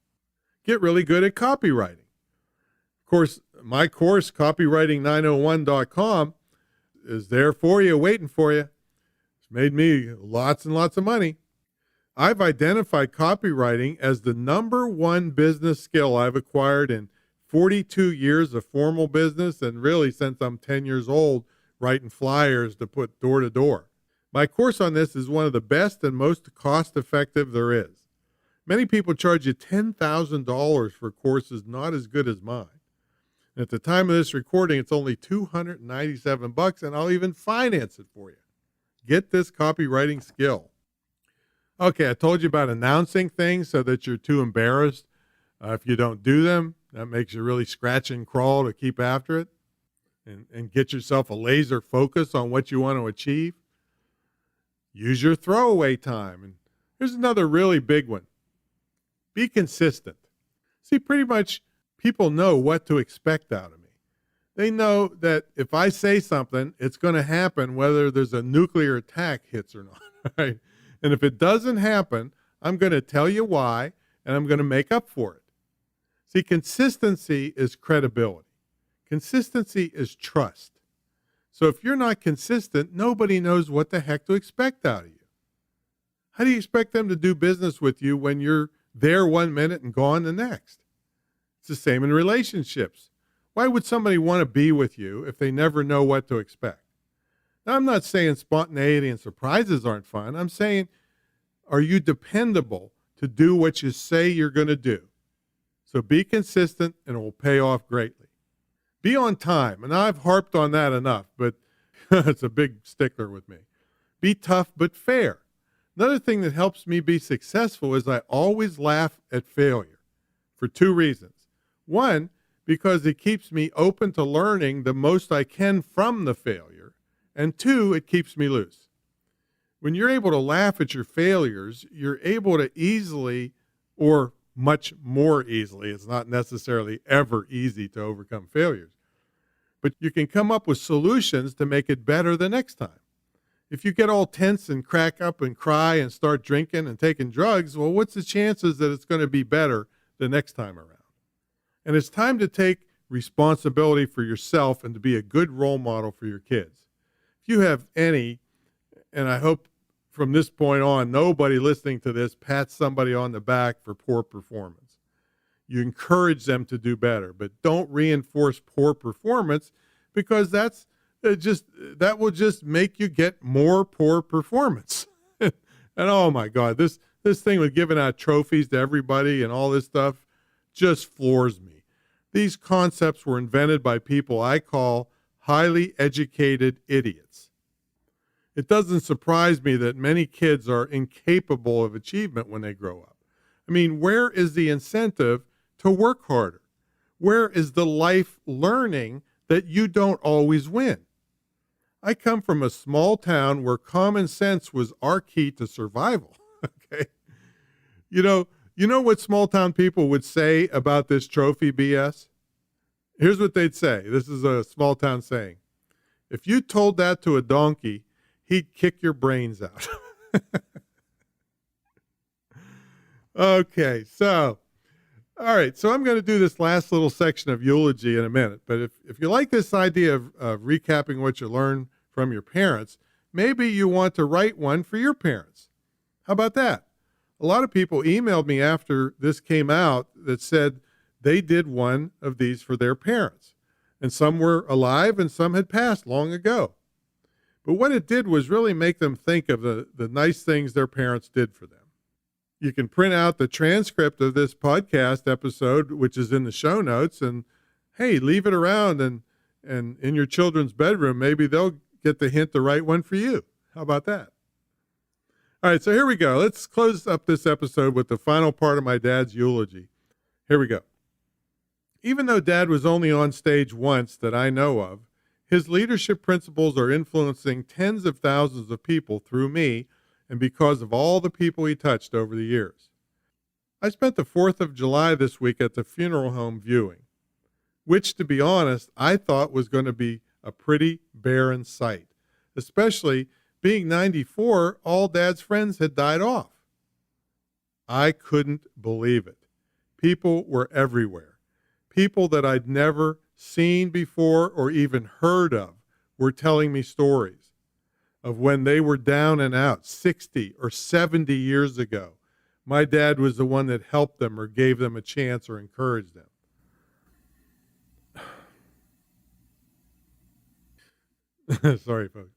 Get really good at copywriting. Of course, my course, copywriting901.com, is there for you, waiting for you. It's made me lots and lots of money. I've identified copywriting as the number one business skill I've acquired in 42 years of formal business, and really since I'm 10 years old, writing flyers to put door to door. My course on this is one of the best and most cost-effective there is. Many people charge you $10,000 for courses not as good as mine. And at the time of this recording, it's only $297, and I'll even finance it for you. Get this copywriting skill. Okay, I told you about announcing things so that you're too embarrassed if you don't do them. That makes you really scratch and crawl to keep after it and get yourself a laser focus on what you want to achieve. Use your throwaway time. And here's another really big one. Be consistent. See, pretty much people know what to expect out of me. They know that if I say something, it's going to happen whether there's a nuclear attack hits or not, right? And if it doesn't happen, I'm going to tell you why, and I'm going to make up for it. See, consistency is credibility. Consistency is trust. So if you're not consistent, nobody knows what the heck to expect out of you. How do you expect them to do business with you when you're there 1 minute and gone the next? It's the same in relationships. Why would somebody want to be with you if they never know what to expect? Now, I'm not saying spontaneity and surprises aren't fun. I'm saying, are you dependable to do what you say you're going to do? So be consistent, and it will pay off greatly. Be on time, and I've harped on that enough, but it's a big stickler with me. Be tough but fair. Another thing that helps me be successful is I always laugh at failure for two reasons. One, because it keeps me open to learning the most I can from the failure. And two, it keeps me loose. When you're able to laugh at your failures, you're able to easily, or much more easily, it's not necessarily ever easy to overcome failures, but you can come up with solutions to make it better the next time. If you get all tense and crack up and cry and start drinking and taking drugs, well, what's the chances that it's going to be better the next time around? And it's time to take responsibility for yourself and to be a good role model for your kids. If you have any, and I hope from this point on, nobody listening to this pats somebody on the back for poor performance. You encourage them to do better, but don't reinforce poor performance, because that will just make you get more poor performance. And oh my God, this thing with giving out trophies to everybody and all this stuff just floors me. These concepts were invented by people I call highly educated idiots. It doesn't surprise me that many kids are incapable of achievement when they grow up. I mean, where is the incentive to work harder? Where is the life learning that you don't always win? I come from a small town where common sense was our key to survival. Okay. You know what small town people would say about this trophy BS? Here's what they'd say. This is a small town saying. If you told that to a donkey, he'd kick your brains out. Okay, so, all right, so I'm going to do this last little section of eulogy in a minute. But if you like this idea of recapping what you learned from your parents, maybe you want to write one for your parents. How about that? A lot of people emailed me after this came out that said they did one of these for their parents. And some were alive and some had passed long ago. But what it did was really make them think of the nice things their parents did for them. You can print out the transcript of this podcast episode, which is in the show notes, and hey, leave it around and in your children's bedroom. Maybe they'll get the hint to write one for you. How about that? All right, so here we go. Let's close up this episode with the final part of my dad's eulogy. Here we go. Even though Dad was only on stage once that I know of, his leadership principles are influencing tens of thousands of people through me and because of all the people he touched over the years. I spent the 4th of July this week at the funeral home viewing, which, to be honest, I thought was going to be a pretty barren sight, especially being 94, all Dad's friends had died off. I couldn't believe it. People were everywhere. People that I'd never seen before or even heard of were telling me stories of when they were down and out 60 or 70 years ago. My dad was the one that helped them or gave them a chance or encouraged them. Sorry, folks.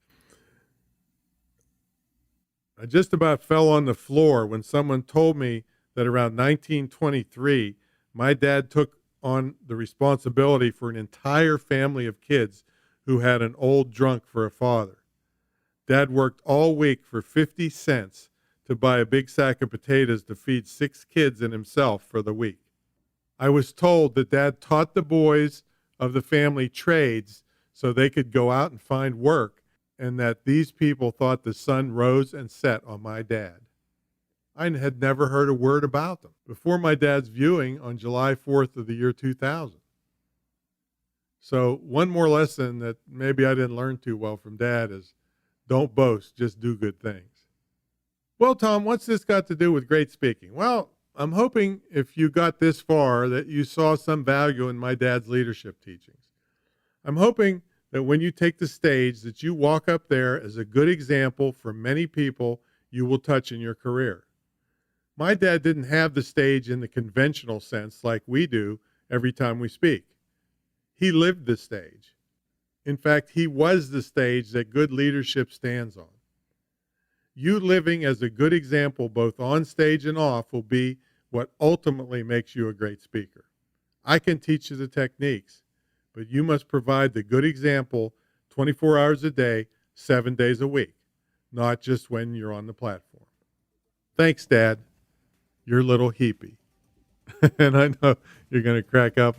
I just about fell on the floor when someone told me that around 1923, my dad took on the responsibility for an entire family of kids who had an old drunk for a father. Dad worked all week for 50 cents to buy a big sack of potatoes to feed 6 kids and himself for the week. I was told that Dad taught the boys of the family trades so they could go out and find work, and that these people thought the sun rose and set on my dad. I had never heard a word about them before my dad's viewing on July 4th of the year 2000. So one more lesson that maybe I didn't learn too well from Dad is don't boast, just do good things. Well, Tom, what's this got to do with great speaking? Well, I'm hoping if you got this far that you saw some value in my dad's leadership teachings. I'm hoping that when you take the stage that you walk up there as a good example for many people you will touch in your career. My dad didn't have the stage in the conventional sense like we do every time we speak. He lived the stage. In fact, he was the stage that good leadership stands on. You living as a good example both on stage and off will be what ultimately makes you a great speaker. I can teach you the techniques, but you must provide the good example 24 hours a day, 7 days a week, not just when you're on the platform. Thanks, Dad. Your little heapy. And I know you're going to crack up